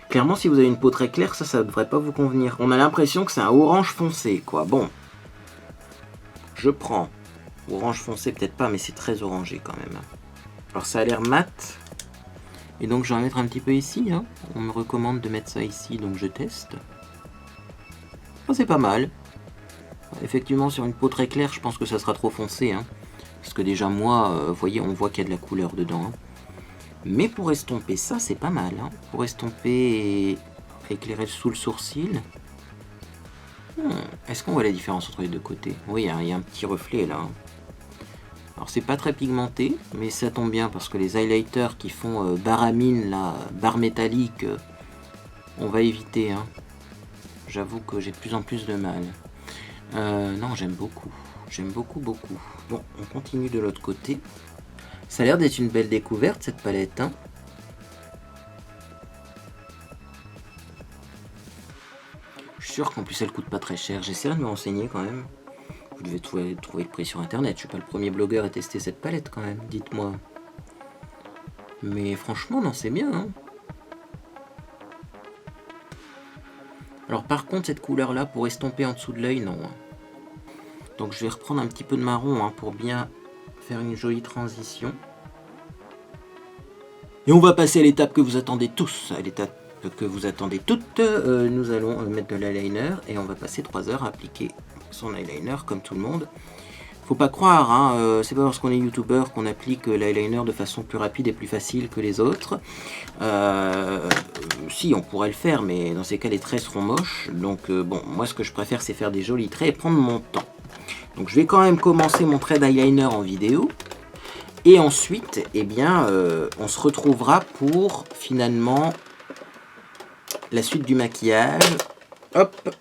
Speaker 1: Clairement, si vous avez une peau très claire, ça ne devrait pas vous convenir. On a l'impression que c'est un orange foncé, quoi. Bon, je prends. Orange foncé, peut-être pas, mais c'est très orangé quand même. Alors ça a l'air mat. Et donc je vais en mettre un petit peu ici. Hein. On me recommande de mettre ça ici, donc je teste. Oh, c'est pas mal. Effectivement, sur une peau très claire, je pense que ça sera trop foncé. Hein. Parce que déjà, moi, vous voyez, on voit qu'il y a de la couleur dedans. Hein. Mais pour estomper ça, c'est pas mal. Hein. Pour estomper et éclairer sous le sourcil. Est-ce qu'on voit la différence entre les deux côtés? Oui, il y a un petit reflet là. Hein. Alors c'est pas très pigmenté, mais ça tombe bien parce que les highlighters qui font barre à mine, là, barre métallique, on va éviter. Hein. J'avoue que j'ai de plus en plus de mal. Non, j'aime beaucoup. J'aime beaucoup, beaucoup. Bon, on continue de l'autre côté. Ça a l'air d'être une belle découverte cette palette. Hein. Je suis sûr qu'en plus elle coûte pas très cher. J'essaierai de me renseigner quand même. Vous devez trouver le prix sur internet. Je suis pas le premier blogueur à tester cette palette quand même, dites-moi. Mais franchement, non, c'est bien. Hein. Alors par contre, cette couleur-là, pour estomper en dessous de l'œil, non. Hein. Donc je vais reprendre un petit peu de marron hein, pour bien faire une jolie transition. Et on va passer à l'étape que vous attendez tous, à l'étape que vous attendez toutes. Nous allons mettre de l'eyeliner et on va passer 3 heures à appliquer son eyeliner comme tout le monde. Faut pas croire, hein, c'est pas parce qu'on est youtubeur qu'on applique l'eyeliner de façon plus rapide et plus facile que les autres. Si, on pourrait le faire, mais dans ces cas les traits seront moches. Donc bon, moi ce que je préfère c'est faire des jolis traits et prendre mon temps. Donc je vais quand même commencer mon trait d'eyeliner en vidéo. Et ensuite, eh bien, on se retrouvera pour finalement la suite du maquillage. Hop,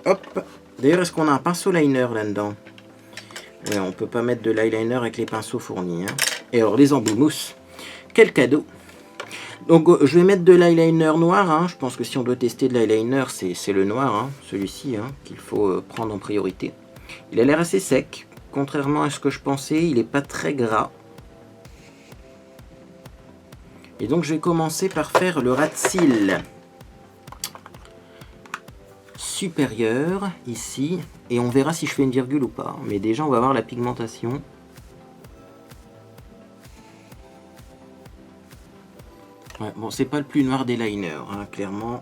Speaker 1: hop. D'ailleurs, est-ce qu'on a un pinceau liner là-dedans? Ouais, on peut pas mettre de l'eyeliner avec les pinceaux fournis. Hein. Et alors, les embouts mousse. Quel cadeau! Donc, je vais mettre de l'eyeliner noir. Hein. Je pense que si on doit tester de l'eyeliner, c'est le noir, hein, celui-ci, hein, qu'il faut prendre en priorité. Il a l'air assez sec. Contrairement à ce que je pensais, il n'est pas très gras. Et donc, je vais commencer par faire le ras de cils supérieur, ici. Et on verra si je fais une virgule ou pas. Mais déjà, on va voir la pigmentation. Ouais, bon, c'est pas le plus noir des liners, hein, clairement.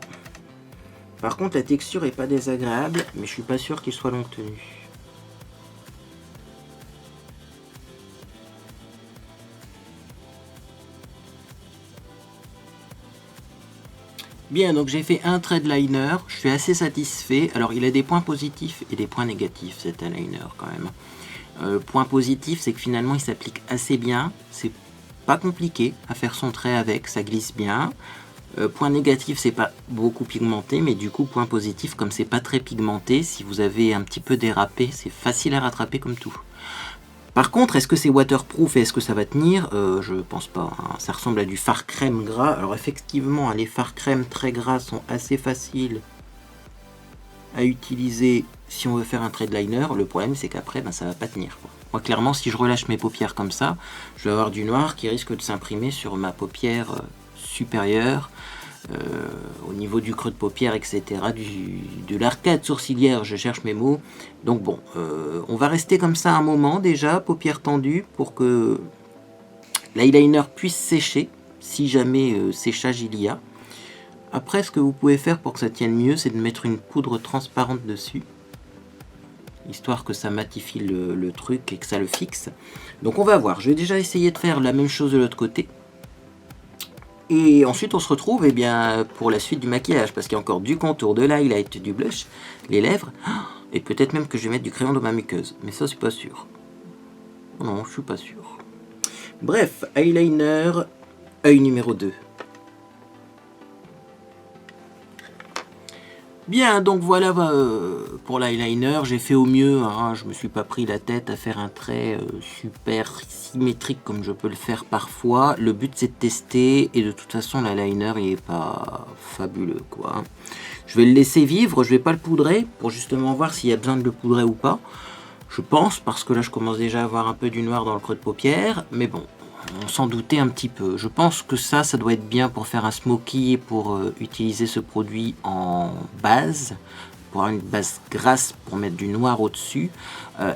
Speaker 1: Par contre, la texture est pas désagréable, mais je suis pas sûr qu'il soit longue tenue. Bien, donc j'ai fait un trait de liner, je suis assez satisfait. Alors il a des points positifs et des points négatifs cet eyeliner quand même. Point positif, c'est que finalement il s'applique assez bien, c'est pas compliqué à faire son trait avec, ça glisse bien. Point négatif, c'est pas beaucoup pigmenté, mais du coup point positif, comme c'est pas très pigmenté, si vous avez un petit peu dérapé, c'est facile à rattraper comme tout. Par contre, est-ce que c'est waterproof et est-ce que ça va tenir? Je pense pas. Hein. Ça ressemble à du fard crème gras. Alors effectivement, les fards crème très gras sont assez faciles à utiliser si on veut faire un trait de liner. Le problème, c'est qu'après, ben, ça va pas tenir. Quoi. Moi, clairement, si je relâche mes paupières comme ça, je vais avoir du noir qui risque de s'imprimer sur ma paupière supérieure. Au niveau du creux de paupière, etc., de l'arcade sourcilière, je cherche mes mots. Donc bon, on va rester comme ça un moment déjà, paupières tendues, pour que l'eyeliner puisse sécher, si jamais séchage il y a. Après, ce que vous pouvez faire pour que ça tienne mieux, c'est de mettre une poudre transparente dessus, histoire que ça matifie le truc et que ça le fixe. Donc on va voir, je vais déjà essayer de faire la même chose de l'autre côté. Et ensuite on se retrouve eh bien, pour la suite du maquillage, parce qu'il y a encore du contour, de l'highlight, du blush, les lèvres, et peut-être même que je vais mettre du crayon dans ma muqueuse, mais ça c'est pas sûr. Non, je suis pas sûr. Bref, eyeliner, œil numéro 2. Bien, donc voilà pour l'eyeliner, j'ai fait au mieux, hein, je me suis pas pris la tête à faire un trait super symétrique comme je peux le faire parfois. Le but c'est de tester et de toute façon l'eyeliner il est pas fabuleux quoi. Je vais le laisser vivre, je vais pas le poudrer pour justement voir s'il y a besoin de le poudrer ou pas. Je pense parce que là je commence déjà à avoir un peu du noir dans le creux de paupière, mais bon, on s'en doutait un petit peu. Je pense que ça doit être bien pour faire un smoky, pour utiliser ce produit en base, pour avoir une base grasse, pour mettre du noir au-dessus.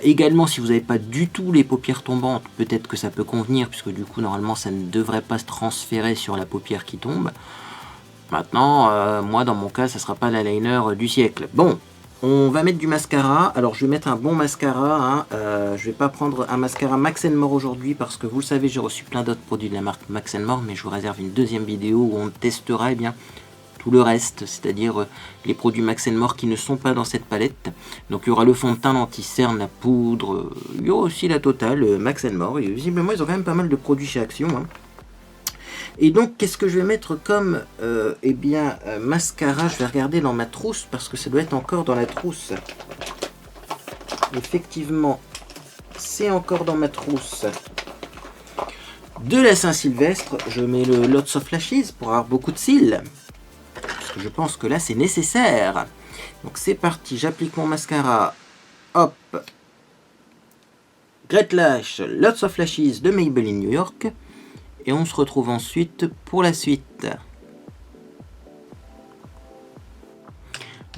Speaker 1: Également, si vous n'avez pas du tout les paupières tombantes, peut-être que ça peut convenir, puisque du coup, normalement, ça ne devrait pas se transférer sur la paupière qui tombe. Maintenant, moi, dans mon cas, ça ne sera pas l'eyeliner du siècle. Bon, on va mettre du mascara. Alors, je vais mettre un bon mascara. Je vais pas prendre un mascara Max More aujourd'hui, parce que vous le savez, j'ai reçu plein d'autres produits de la marque Max More, mais je vous réserve une deuxième vidéo où on testera tout le reste, c'est-à-dire les produits Max More qui ne sont pas dans cette palette. Donc il y aura le fond de teint, l'anti-cerne, la poudre, il y aura aussi la totale Max More. Et visiblement ils ont quand même pas mal de produits chez Action. Et donc qu'est-ce que je vais mettre comme mascara? Je vais regarder dans ma trousse parce que ça doit être encore dans la trousse. Effectivement, c'est encore dans ma trousse. De la Saint-Sylvestre, je mets le Lots of Lashes pour avoir beaucoup de cils. Je pense que là c'est nécessaire. Donc c'est parti, j'applique mon mascara. Hop. Great Lash, Lots of Lashes de Maybelline New York. Et on se retrouve ensuite pour la suite.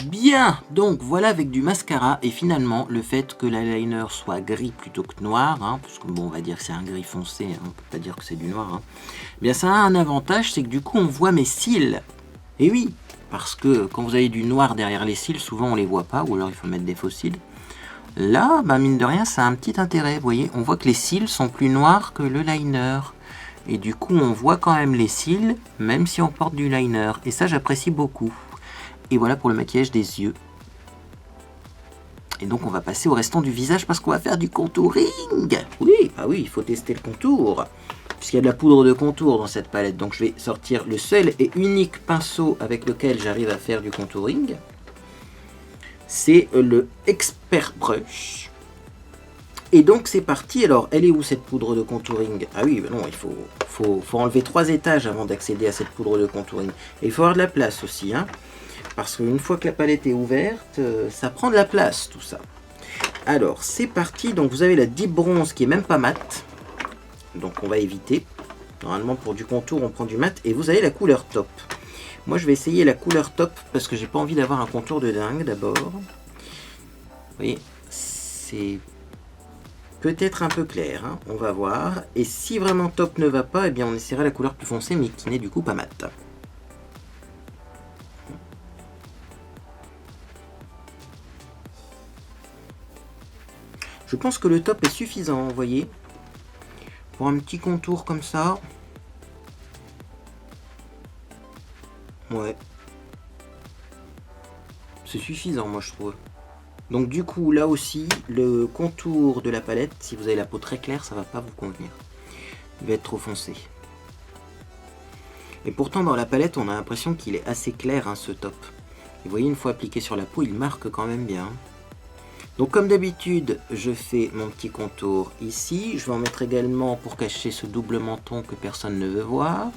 Speaker 1: Bien, donc voilà avec du mascara. Et finalement, le fait que l'eyeliner soit gris plutôt que noir, parce que bon, on va dire que c'est un gris foncé, on peut pas dire que c'est du noir. Bien ça a un avantage, c'est que du coup on voit mes cils. Et oui, parce que quand vous avez du noir derrière les cils, souvent on les voit pas, ou alors il faut mettre des faux cils. Là, mine de rien, ça a un petit intérêt, vous voyez, on voit que les cils sont plus noirs que le liner. Et du coup, on voit quand même les cils, même si on porte du liner. Et ça, j'apprécie beaucoup. Et voilà pour le maquillage des yeux. Et donc, on va passer au restant du visage parce qu'on va faire du contouring. Oui, bah oui, il faut tester le contour. Puisqu'il y a de la poudre de contour dans cette palette. Donc je vais sortir le seul et unique pinceau avec lequel j'arrive à faire du contouring. C'est le Expert Brush. Et donc c'est parti. Alors elle est où cette poudre de contouring? Ah oui, non, il faut enlever 3 étages avant d'accéder à cette poudre de contouring. Et il faut avoir de la place aussi. Parce qu'une fois que la palette est ouverte, ça prend de la place tout ça. Alors c'est parti. Donc vous avez la Deep Bronze qui est même pas mat. Donc on va éviter. Normalement pour du contour on prend du mat. Et vous avez la couleur top. Moi je vais essayer la couleur top parce que j'ai pas envie d'avoir un contour de dingue d'abord. Vous voyez, c'est peut-être un peu clair. On va voir. Et si vraiment top ne va pas, eh bien on essaiera la couleur plus foncée mais qui n'est du coup pas mat. Je pense que le top est suffisant, vous voyez. Pour un petit contour comme ça. Ouais. C'est suffisant, moi je trouve. Donc du coup, là aussi, le contour de la palette, si vous avez la peau très claire, ça va pas vous convenir. Il va être trop foncé. Et pourtant, dans la palette, on a l'impression qu'il est assez clair, ce top. Et vous voyez, une fois appliqué sur la peau, il marque quand même bien. Donc comme d'habitude, je fais mon petit contour ici. Je vais en mettre également pour cacher ce double menton que personne ne veut voir.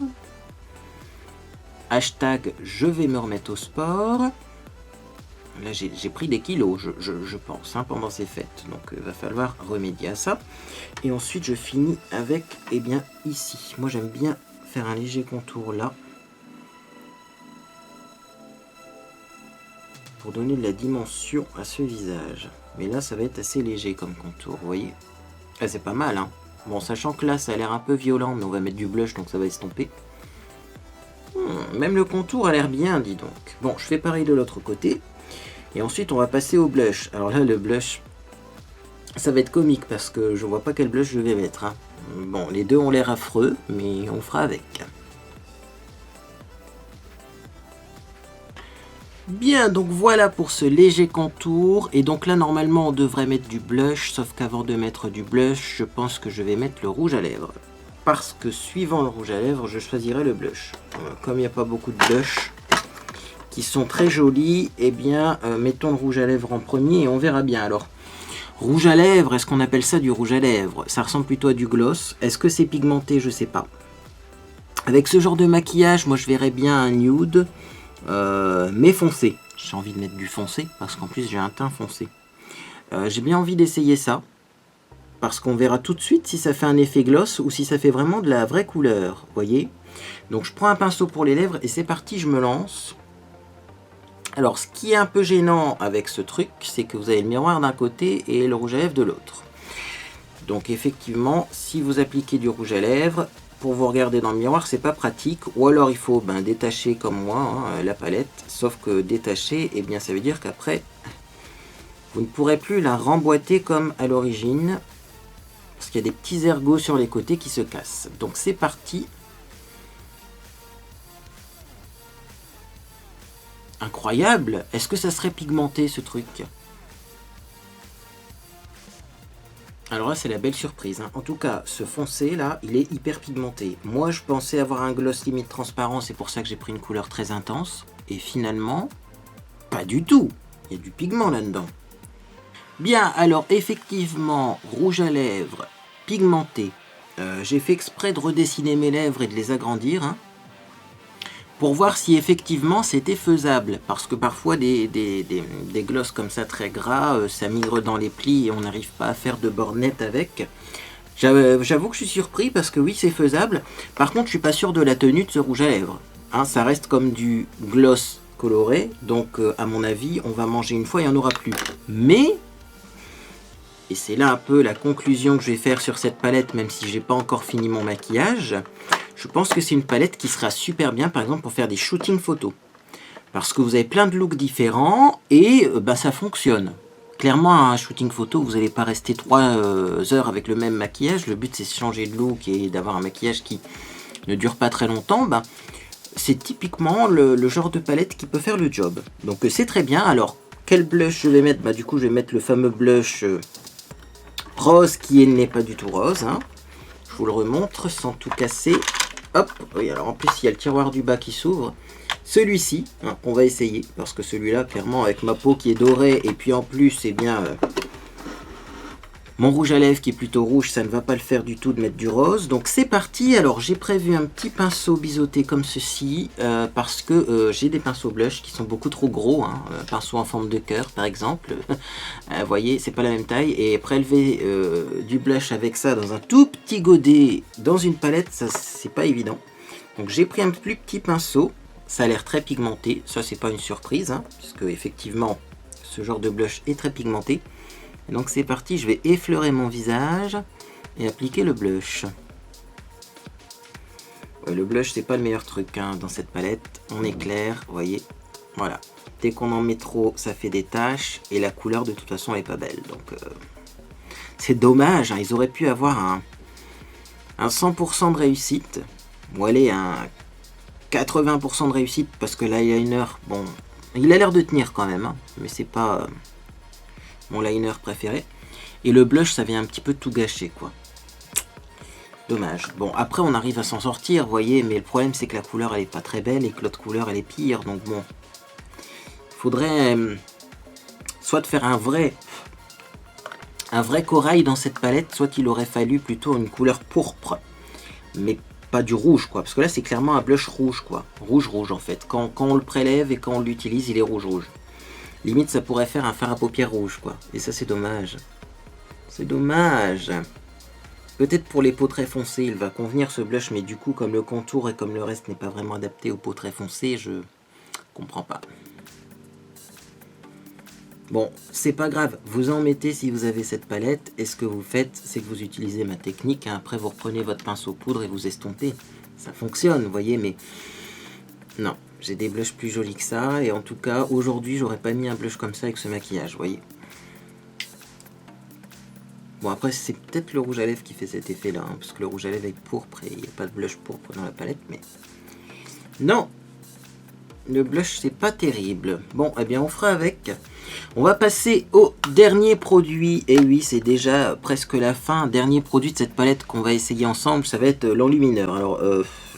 Speaker 1: Hashtag je vais me remettre au sport. Là j'ai pris des kilos je pense pendant ces fêtes. Donc il va falloir remédier à ça. Et ensuite je finis avec ici. Moi j'aime bien faire un léger contour là. Pour donner de la dimension à ce visage. Mais là ça va être assez léger comme contour, vous voyez. Ah, c'est pas mal Bon, sachant que là ça a l'air un peu violent, mais on va mettre du blush donc ça va estomper. Même le contour a l'air bien, dis donc. Bon, je fais pareil de l'autre côté. Et ensuite on va passer au blush. Alors là le blush, ça va être comique parce que je vois pas quel blush je vais mettre. Bon, les deux ont l'air affreux, mais on fera avec. Bien, donc voilà pour ce léger contour. Et donc là, normalement, on devrait mettre du blush. Sauf qu'avant de mettre du blush, je pense que je vais mettre le rouge à lèvres. Parce que suivant le rouge à lèvres, je choisirai le blush. Comme il n'y a pas beaucoup de blush qui sont très jolis, mettons le rouge à lèvres en premier et on verra bien. Alors, rouge à lèvres, est-ce qu'on appelle ça du rouge à lèvres? Ça ressemble plutôt à du gloss. Est-ce que c'est pigmenté? Je sais pas. Avec ce genre de maquillage, moi je verrais bien un nude. Mais foncé. J'ai envie de mettre du foncé parce qu'en plus j'ai un teint foncé. J'ai bien envie d'essayer ça parce qu'on verra tout de suite si ça fait un effet gloss ou si ça fait vraiment de la vraie couleur, voyez. Donc je prends un pinceau pour les lèvres et c'est parti, je me lance. Alors ce qui est un peu gênant avec ce truc, c'est que vous avez le miroir d'un côté et le rouge à lèvres de l'autre. Donc effectivement, si vous appliquez du rouge à lèvres, pour vous regarder dans le miroir, c'est pas pratique. Ou alors il faut détacher comme moi la palette. Sauf que détacher, eh bien ça veut dire qu'après, vous ne pourrez plus la remboîter comme à l'origine. Parce qu'il y a des petits ergots sur les côtés qui se cassent. Donc c'est parti. Incroyable! Est-ce que ça serait pigmenté ce truc? Alors là, c'est la belle surprise. En tout cas, ce foncé là, il est hyper pigmenté. Moi, je pensais avoir un gloss limite transparent, c'est pour ça que j'ai pris une couleur très intense. Et finalement, pas du tout. Il y a du pigment là-dedans. Bien, alors effectivement, rouge à lèvres, pigmenté. J'ai fait exprès de redessiner mes lèvres et de les agrandir. Pour voir si effectivement c'était faisable, parce que parfois des glosses comme ça très gras, ça migre dans les plis et on n'arrive pas à faire de bords nettes avec. J'avoue que je suis surpris parce que oui c'est faisable, par contre je suis pas sûr de la tenue de ce rouge à lèvres. Ça reste comme du gloss coloré, donc à mon avis on va manger une fois et il n'y en aura plus. Mais, et c'est là un peu la conclusion que je vais faire sur cette palette, même si j'ai pas encore fini mon maquillage, je pense que c'est une palette qui sera super bien, par exemple, pour faire des shootings photos. Parce que vous avez plein de looks différents et ça fonctionne. Clairement, un shooting photo, vous n'allez pas rester 3 heures avec le même maquillage. Le but, c'est de changer de look et d'avoir un maquillage qui ne dure pas très longtemps. C'est typiquement le genre de palette qui peut faire le job. Donc, c'est très bien. Alors, quel blush je vais mettre? Du coup, je vais mettre le fameux blush rose qui n'est pas du tout rose. Je vous le remontre sans tout casser. Hop, oui, alors en plus il y a le tiroir du bas qui s'ouvre. Celui-ci, on va essayer, parce que celui-là, clairement, avec ma peau qui est dorée, et puis en plus, c'est bien mon rouge à lèvres qui est plutôt rouge, ça ne va pas le faire du tout de mettre du rose. Donc c'est parti. Alors j'ai prévu un petit pinceau biseauté comme ceci, parce que j'ai des pinceaux blush qui sont beaucoup trop gros, pinceau en forme de cœur par exemple. Vous voyez, c'est pas la même taille, et prélever du blush avec ça dans un tout petit godet, dans une palette, ça c'est pas évident. Donc j'ai pris un plus petit pinceau, ça a l'air très pigmenté, ça c'est pas une surprise, puisque effectivement ce genre de blush est très pigmenté. Et donc c'est parti, je vais effleurer mon visage et appliquer le blush. Ouais, le blush c'est pas le meilleur truc dans cette palette, on est clair, vous voyez, voilà. Dès qu'on en met trop, ça fait des taches et la couleur de toute façon elle est pas belle. Donc c'est dommage, ils auraient pu avoir un 100% de réussite, ou allez, un 80% de réussite, parce que l'eyeliner, bon, il a l'air de tenir quand même, mais c'est pas mon liner préféré. Et le blush, ça vient un petit peu tout gâcher, quoi. Dommage. Bon, après, on arrive à s'en sortir, vous voyez, mais le problème, c'est que la couleur, elle est pas très belle et que l'autre couleur, elle est pire. Donc bon, il faudrait soit faire un vrai corail dans cette palette, soit il aurait fallu plutôt une couleur pourpre, mais pas du rouge, quoi. Parce que là, c'est clairement un blush rouge, quoi. Rouge, en fait. Quand on le prélève et quand on l'utilise, il est rouge. Limite, ça pourrait faire un fard à paupières rouge, quoi. Et ça, c'est dommage. C'est dommage. Peut-être pour les peaux très foncées, il va convenir ce blush, mais du coup, comme le contour et comme le reste n'est pas vraiment adapté aux peaux très foncées, je comprends pas. Bon, c'est pas grave. Vous en mettez si vous avez cette palette. Et ce que vous faites, c'est que vous utilisez ma technique. Après, vous reprenez votre pinceau poudre et vous estompez. Ça fonctionne, vous voyez, mais non. J'ai des blushs plus jolis que ça, et en tout cas, aujourd'hui, j'aurais pas mis un blush comme ça avec ce maquillage, vous voyez. Bon, après, c'est peut-être le rouge à lèvres qui fait cet effet-là, parce que le rouge à lèvres est pourpre, et il n'y a pas de blush pourpre dans la palette, mais... Non! Le blush, c'est pas terrible. Bon, eh bien, on fera avec. On va passer au dernier produit, et oui, c'est déjà presque la fin. Dernier produit de cette palette qu'on va essayer ensemble, ça va être l'enlumineur. Alors,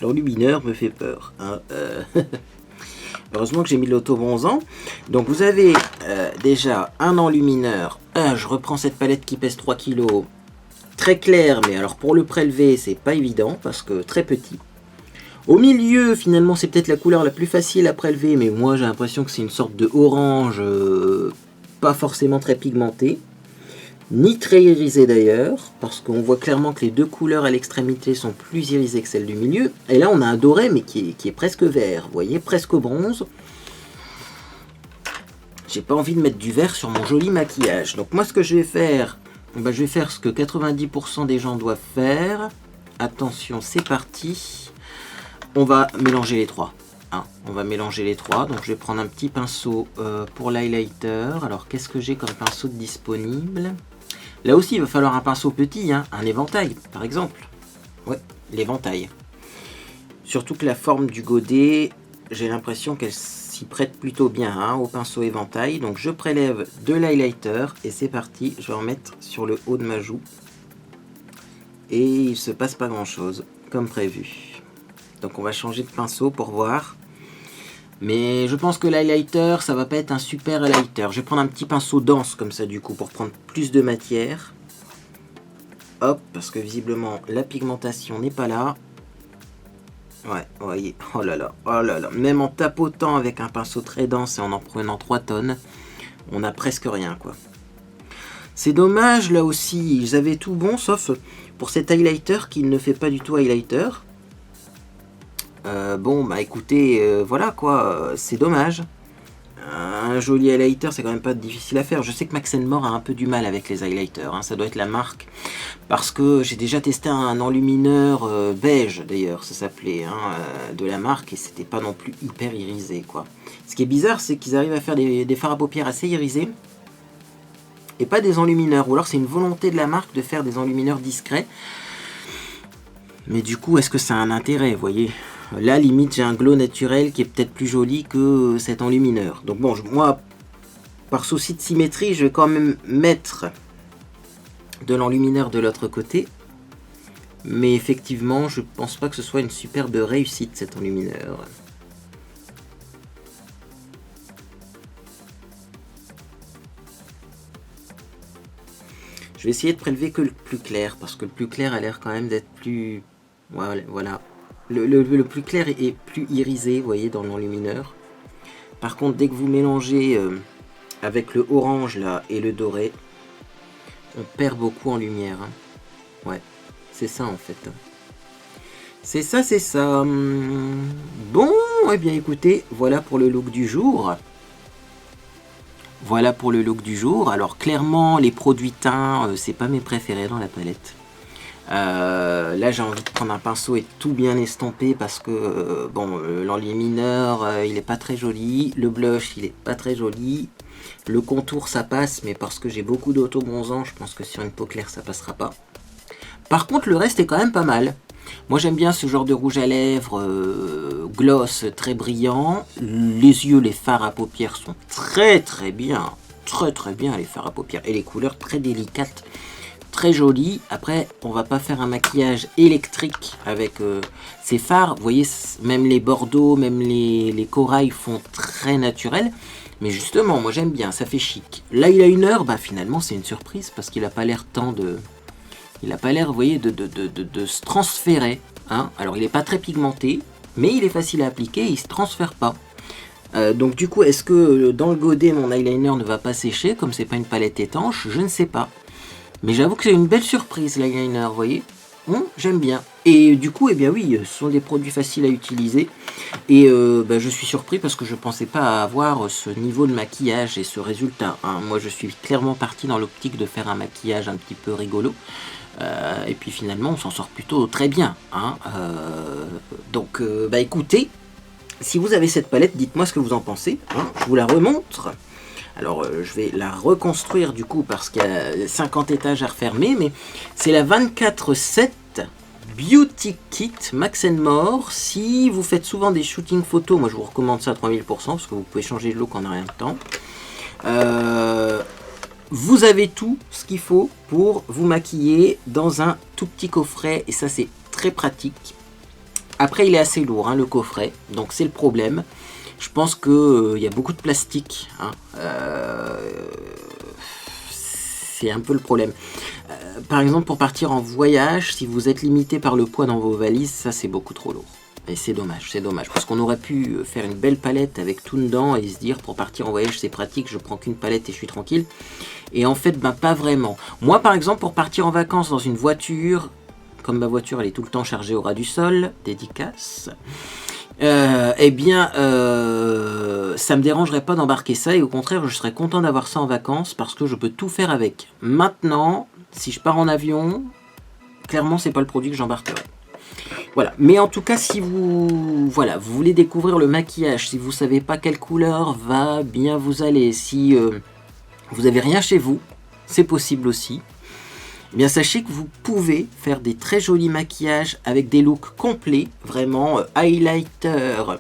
Speaker 1: l'enlumineur me fait peur, Heureusement que j'ai mis de l'auto-bronzant. Donc vous avez déjà un enlumineur. Je reprends cette palette qui pèse 3 kg. Très clair, mais alors pour le prélever, c'est pas évident parce que très petit. Au milieu, finalement, c'est peut-être la couleur la plus facile à prélever, mais moi j'ai l'impression que c'est une sorte de orange pas forcément très pigmenté. ni très irisé d'ailleurs, parce qu'on voit clairement que les deux couleurs à l'extrémité sont plus irisées que celles du milieu. Et là on a un doré mais qui est presque vert, vous voyez, presque bronze. J'ai pas envie de mettre du vert sur mon joli maquillage. Donc moi ce que je vais faire, je vais faire ce que 90% des gens doivent faire. Attention, c'est parti. On va mélanger les trois. On va mélanger les trois. Donc je vais prendre un petit pinceau pour l'highlighter. Alors qu'est-ce que j'ai comme pinceau disponible? Là aussi il va falloir un pinceau petit, un éventail par exemple. Ouais, l'éventail. Surtout que la forme du godet, j'ai l'impression qu'elle s'y prête plutôt bien au pinceau éventail. Donc je prélève de l'highlighter et c'est parti. Je vais en mettre sur le haut de ma joue. Et il se passe pas grand chose, comme prévu. Donc on va changer de pinceau pour voir. Mais je pense que l'highlighter, ça va pas être un super highlighter. Je vais prendre un petit pinceau dense comme ça du coup, pour prendre plus de matière. Hop, parce que visiblement la pigmentation n'est pas là. Ouais, vous voyez, oh là là, oh là là. Même en tapotant avec un pinceau très dense et en prenant 3 tonnes, on a presque rien quoi. C'est dommage là aussi, ils avaient tout bon sauf pour cet highlighter qui ne fait pas du tout highlighter. Bon bah écoutez, voilà quoi, c'est dommage. Un joli highlighter c'est quand même pas difficile à faire. Je sais que Max & More a un peu du mal avec les highlighters, ça doit être la marque. Parce que j'ai déjà testé un enlumineur beige d'ailleurs, ça s'appelait, de la marque, et c'était pas non plus hyper irisé quoi. Ce qui est bizarre c'est qu'ils arrivent à faire des fards à paupières assez irisés. Et pas des enlumineurs, ou alors c'est une volonté de la marque de faire des enlumineurs discrets. Mais du coup, est-ce que ça a un intérêt, vous voyez? Là, limite, j'ai un glow naturel qui est peut-être plus joli que cet enlumineur. Donc bon, moi, par souci de symétrie, je vais quand même mettre de l'enlumineur de l'autre côté. Mais effectivement, je pense pas que ce soit une superbe réussite, cet enlumineur. Je vais essayer de prélever que le plus clair, parce que le plus clair a l'air quand même d'être plus... Voilà. Le plus clair est plus irisé, vous voyez, dans l'enlumineur. Par contre, dès que vous mélangez avec le orange là et le doré, on perd beaucoup en lumière. Ouais, c'est ça en fait. C'est ça, c'est ça. Bon, eh bien écoutez, voilà pour le look du jour. Voilà pour le look du jour. Alors clairement, les produits teints, c'est pas mes préférés dans la palette. Là j'ai envie de prendre un pinceau et tout bien estomper parce que bon, l'enlumineur il est pas très joli, le blush il est pas très joli, le contour ça passe, mais parce que j'ai beaucoup d'auto-bronzant, je pense que sur une peau claire ça passera pas. Par contre le reste est quand même pas mal. Moi j'aime bien ce genre de rouge à lèvres gloss très brillant. Les yeux, les fards à paupières sont très bien, très bien les fards à paupières, et les couleurs très délicates, très joli. Après on va pas faire un maquillage électrique avec ces fards, vous voyez, même les bordeaux, même les corails font très naturel, mais justement moi j'aime bien, ça fait chic. L'eyeliner, bah finalement c'est une surprise parce qu'il a pas l'air tant de... Il a pas l'air, vous voyez, de se transférer, Alors il est pas très pigmenté, mais il est facile à appliquer, il se transfère pas. Donc du coup, est-ce que dans le godet mon eyeliner ne va pas sécher, comme c'est pas une palette étanche? Je ne sais pas. Mais j'avoue que c'est une belle surprise l'eyeliner, vous voyez. J'aime bien. Et du coup, eh bien oui, ce sont des produits faciles à utiliser. Et je suis surpris parce que je pensais pas avoir ce niveau de maquillage et ce résultat. Moi, je suis clairement parti dans l'optique de faire un maquillage un petit peu rigolo. Et puis finalement, on s'en sort plutôt très bien. Donc, écoutez, si vous avez cette palette, dites-moi ce que vous en pensez. Je vous la remontre. Alors je vais la reconstruire du coup parce qu'il y a 50 étages à refermer, mais c'est la 24/7 Beauty Kit Max & More. Si vous faites souvent des shootings photos, moi je vous recommande ça à 3000% parce que vous pouvez changer de look en un rien de temps. Vous avez tout ce qu'il faut pour vous maquiller dans un tout petit coffret et ça c'est très pratique. Après il est assez lourd le coffret, donc c'est le problème. Je pense qu'il y a beaucoup de plastique. C'est un peu le problème. Par exemple, pour partir en voyage, si vous êtes limité par le poids dans vos valises, ça c'est beaucoup trop lourd. Et c'est dommage, parce qu'on aurait pu faire une belle palette avec tout dedans et se dire pour partir en voyage c'est pratique, je prends qu'une palette et je suis tranquille. Et en fait, ben pas vraiment. Moi par exemple, pour partir en vacances dans une voiture, comme ma voiture elle est tout le temps chargée au ras du sol, dédicace, eh bien ça me dérangerait pas d'embarquer ça et au contraire je serais content d'avoir ça en vacances parce que je peux tout faire avec. Maintenant, si je pars en avion, clairement c'est pas le produit que j'embarquerai. Voilà, mais en tout cas, si vous voulez découvrir le maquillage, si vous savez pas quelle couleur va bien vous aller, si vous avez rien chez vous, c'est possible aussi. Eh bien, sachez que vous pouvez faire des très jolis maquillages avec des looks complets, vraiment highlighter,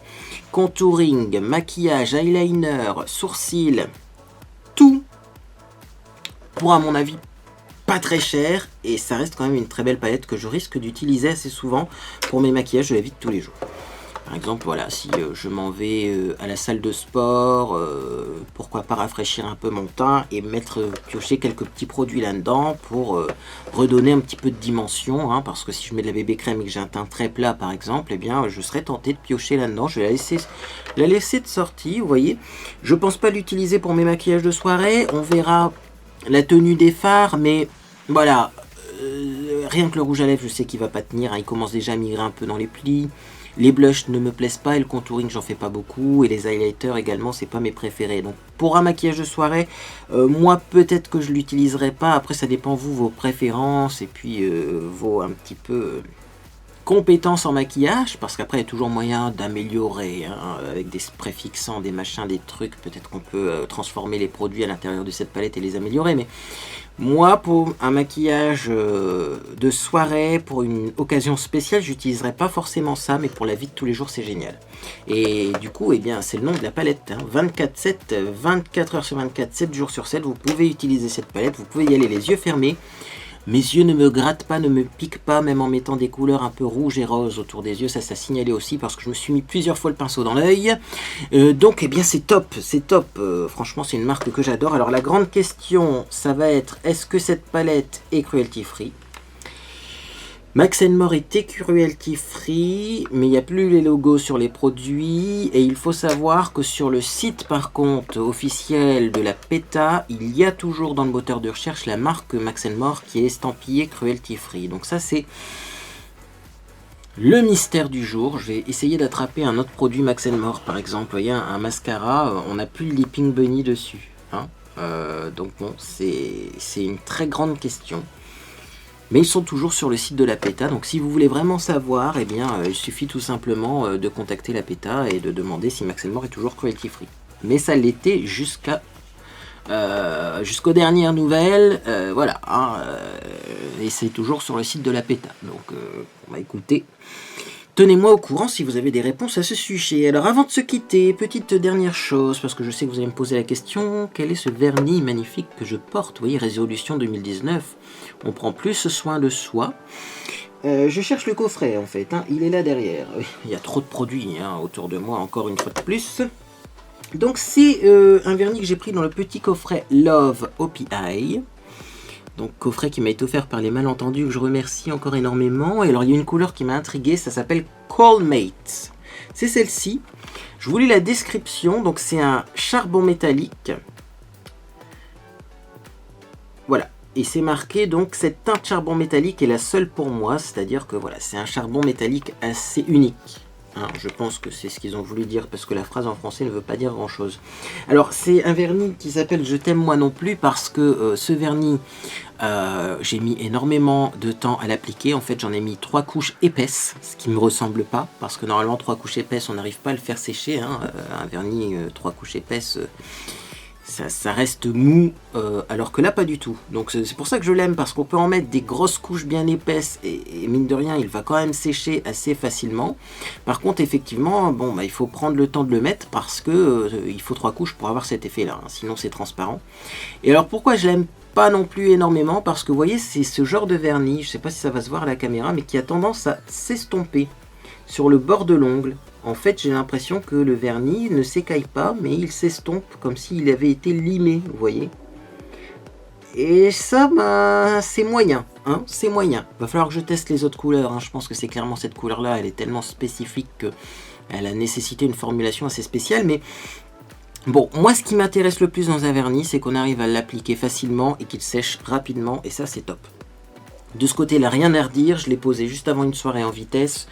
Speaker 1: contouring, maquillage, eyeliner, sourcils, tout pour à mon avis pas très cher et ça reste quand même une très belle palette que je risque d'utiliser assez souvent pour mes maquillages de la vie de tous les jours. Par exemple, voilà, si je m'en vais à la salle de sport, pourquoi pas rafraîchir un peu mon teint et piocher quelques petits produits là-dedans pour redonner un petit peu de dimension, hein, parce que si je mets de la bébé crème et que j'ai un teint très plat par exemple, eh bien je serais tenté de piocher là-dedans. Je vais la laisser de sortie, vous voyez. Je pense pas l'utiliser pour mes maquillages de soirée, on verra la tenue des fards, mais voilà, rien que le rouge à lèvres, je sais qu'il va pas tenir, hein, il commence déjà à migrer un peu dans les plis. Les blushs ne me plaisent pas et le contouring, j'en fais pas beaucoup. Et les highlighters également, c'est pas mes préférés. Donc pour un maquillage de soirée, moi peut-être que je l'utiliserai pas. Après, ça dépend vous, vos préférences et puis vos un petit peu compétences en maquillage, parce qu'après il y a toujours moyen d'améliorer, hein, avec des sprays fixants, des machins, des trucs, peut-être qu'on peut transformer les produits à l'intérieur de cette palette et les améliorer, mais moi pour un maquillage de soirée, pour une occasion spéciale, j'utiliserai pas forcément ça, mais pour la vie de tous les jours c'est génial. Et du coup, eh bien c'est le nom de la palette, hein, 24/7, 24 heures sur 24, 7 jours sur 7, vous pouvez utiliser cette palette, vous pouvez y aller les yeux fermés. Mes yeux ne me grattent pas, ne me piquent pas, même en mettant des couleurs un peu rouges et roses autour des yeux. Ça signalé aussi parce que je me suis mis plusieurs fois le pinceau dans l'œil. Donc, eh bien, c'est top, c'est top. Franchement, c'est une marque que j'adore. Alors, la grande question, ça va être, est-ce que cette palette est cruelty free ? Max & More était cruelty free, mais il n'y a plus les logos sur les produits. Et il faut savoir que sur le site, par contre, officiel de la PETA, il y a toujours dans le moteur de recherche la marque Max & More qui est estampillée cruelty free. Donc ça, c'est le mystère du jour. Je vais essayer d'attraper un autre produit Max & More, par exemple. Vous voyez, un mascara, on n'a plus le Leaping Bunny dessus, hein. Donc bon, c'est une très grande question. Mais ils sont toujours sur le site de la PETA, donc si vous voulez vraiment savoir, eh bien, il suffit tout simplement de contacter la PETA et de demander si Max & More est toujours cruelty free. Mais ça l'était jusqu'aux dernières nouvelles, voilà, hein, et c'est toujours sur le site de la PETA. Donc, on va écouter. Tenez-moi au courant si vous avez des réponses à ce sujet. Alors avant de se quitter, petite dernière chose, parce que je sais que vous allez me poser la question, quel est ce vernis magnifique que je porte ? Vous voyez, résolution 2019, on prend plus soin de soi. Je cherche le coffret en fait, hein, il est là derrière. Il y a trop de produits, hein, autour de moi, encore une fois de plus. Donc c'est un vernis que j'ai pris dans le petit coffret Love OPI. Donc coffret qui m'a été offert par les malentendus, que je remercie encore énormément. Et alors il y a une couleur qui m'a intrigué, ça s'appelle Coldmate. C'est celle-ci. Je vous lis la description. Donc c'est un charbon métallique. Voilà. Et c'est marqué donc cette teinte charbon métallique est la seule pour moi. C'est-à-dire que voilà, c'est un charbon métallique assez unique. Hein, je pense que c'est ce qu'ils ont voulu dire parce que la phrase en français ne veut pas dire grand chose. Alors c'est un vernis qui s'appelle Je t'aime moi non plus parce que ce vernis j'ai mis énormément de temps à l'appliquer. En fait j'en ai mis 3 couches épaisses, ce qui ne me ressemble pas parce que normalement 3 couches épaisses on n'arrive pas à le faire sécher, hein. Un vernis 3 couches épaisses ça reste mou, alors que là pas du tout. Donc c'est pour ça que je l'aime, parce qu'on peut en mettre des grosses couches bien épaisses et mine de rien il va quand même sécher assez facilement. Par contre effectivement bon, bah, il faut prendre le temps de le mettre parce que il faut 3 couches pour avoir cet effet là, hein, sinon c'est transparent. Et alors pourquoi je l'aime pas non plus énormément, parce que vous voyez c'est ce genre de vernis, je sais pas si ça va se voir à la caméra, mais qui a tendance à s'estomper sur le bord de l'ongle. En fait, j'ai l'impression que le vernis ne s'écaille pas, mais il s'estompe comme s'il avait été limé, vous voyez. Et ça, bah, c'est moyen, hein, c'est moyen. Va falloir que je teste les autres couleurs, hein. Je pense que c'est clairement cette couleur-là, elle est tellement spécifique qu'elle a nécessité une formulation assez spéciale, mais bon, moi ce qui m'intéresse le plus dans un vernis, c'est qu'on arrive à l'appliquer facilement et qu'il sèche rapidement, et ça c'est top. De ce côté-là, rien à redire, je l'ai posé juste avant une soirée en vitesse,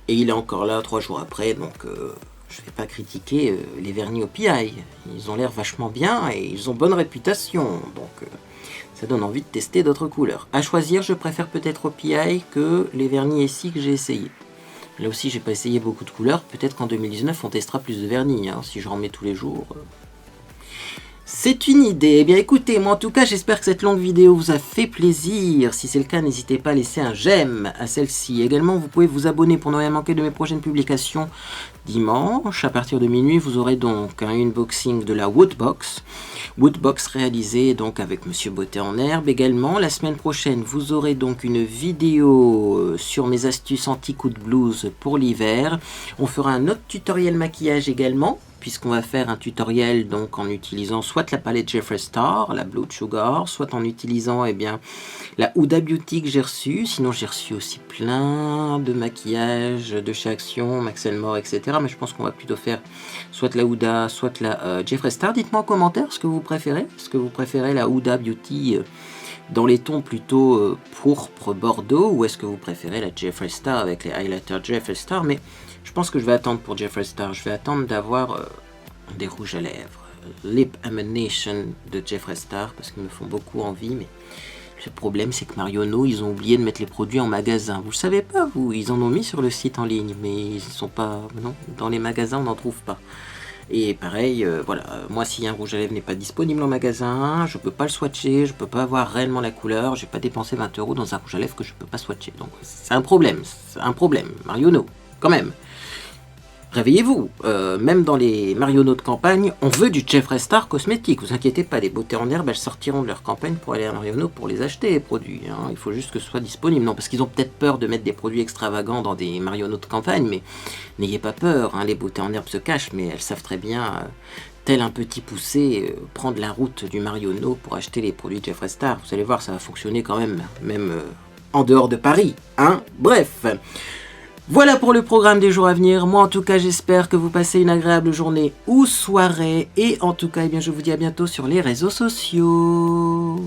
Speaker 1: et il est encore là 3 jours après, donc je ne vais pas critiquer les vernis OPI. Ils ont l'air vachement bien et ils ont bonne réputation, donc ça donne envie de tester d'autres couleurs. À choisir, je préfère peut-être OPI que les vernis SI que j'ai essayé. Là aussi, j'ai pas essayé beaucoup de couleurs, peut-être qu'en 2019 on testera plus de vernis, hein, si j'en mets tous les jours. C'est une idée. Eh bien écoutez, moi en tout cas j'espère que cette longue vidéo vous a fait plaisir. Si c'est le cas, n'hésitez pas à laisser un j'aime à celle-ci. Également, vous pouvez vous abonner pour ne rien manquer de mes prochaines publications. Dimanche, à partir de minuit, vous aurez donc un unboxing de la Woodbox. Woodbox réalisée donc avec Monsieur Beauté en herbe. Également, la semaine prochaine, vous aurez donc une vidéo sur mes astuces anti-coup de blues pour l'hiver. On fera un autre tutoriel maquillage également, puisqu'on va faire un tutoriel donc en utilisant soit la palette Jeffree Star, la Blood Sugar, soit en utilisant la Huda Beauty que j'ai reçue. Sinon j'ai reçu aussi plein de maquillage de chez Action, Max Elmore, etc. Mais je pense qu'on va plutôt faire soit la Huda, soit la Jeffree Star. Dites-moi en commentaire ce que vous préférez. Est-ce que vous préférez la Huda Beauty dans les tons plutôt pourpre bordeaux, ou est-ce que vous préférez la Jeffree Star avec les highlighters Jeffree Star? Mais je pense que je vais attendre pour Jeffree Star. Je vais attendre d'avoir des rouges à lèvres, Lip Emanation de Jeffree Star, parce qu'ils me font beaucoup envie. Mais le problème, c'est que Marionneau, ils ont oublié de mettre les produits en magasin. Vous le savez pas, vous? Ils en ont mis sur le site en ligne, mais ils sont pas... Non, dans les magasins, on n'en trouve pas. Et pareil, voilà, moi si un rouge à lèvres n'est pas disponible en magasin, je peux pas le swatcher, je peux pas avoir réellement la couleur, j'ai pas dépensé 20 € dans un rouge à lèvres que je peux pas swatcher. Donc c'est un problème, Marionneau, quand même. Réveillez-vous, même dans les Marionneaux de campagne, on veut du Jeffree Star cosmétique. Vous inquiétez pas, les beautés en herbe, elles sortiront de leur campagne pour aller à Marionneaux pour les acheter, les produits. Hein. Il faut juste que ce soit disponible. Non, parce qu'ils ont peut-être peur de mettre des produits extravagants dans des Marionneaux de campagne, mais n'ayez pas peur, hein, les beautés en herbe se cachent, mais elles savent très bien, tel un petit poussé, prendre la route du Marionneau pour acheter les produits Jeffree Star. Vous allez voir, ça va fonctionner quand même, en dehors de Paris. Hein. Bref. Voilà pour le programme des jours à venir. Moi en tout cas j'espère que vous passez une agréable journée ou soirée. Et en tout cas eh bien, je vous dis à bientôt sur les réseaux sociaux.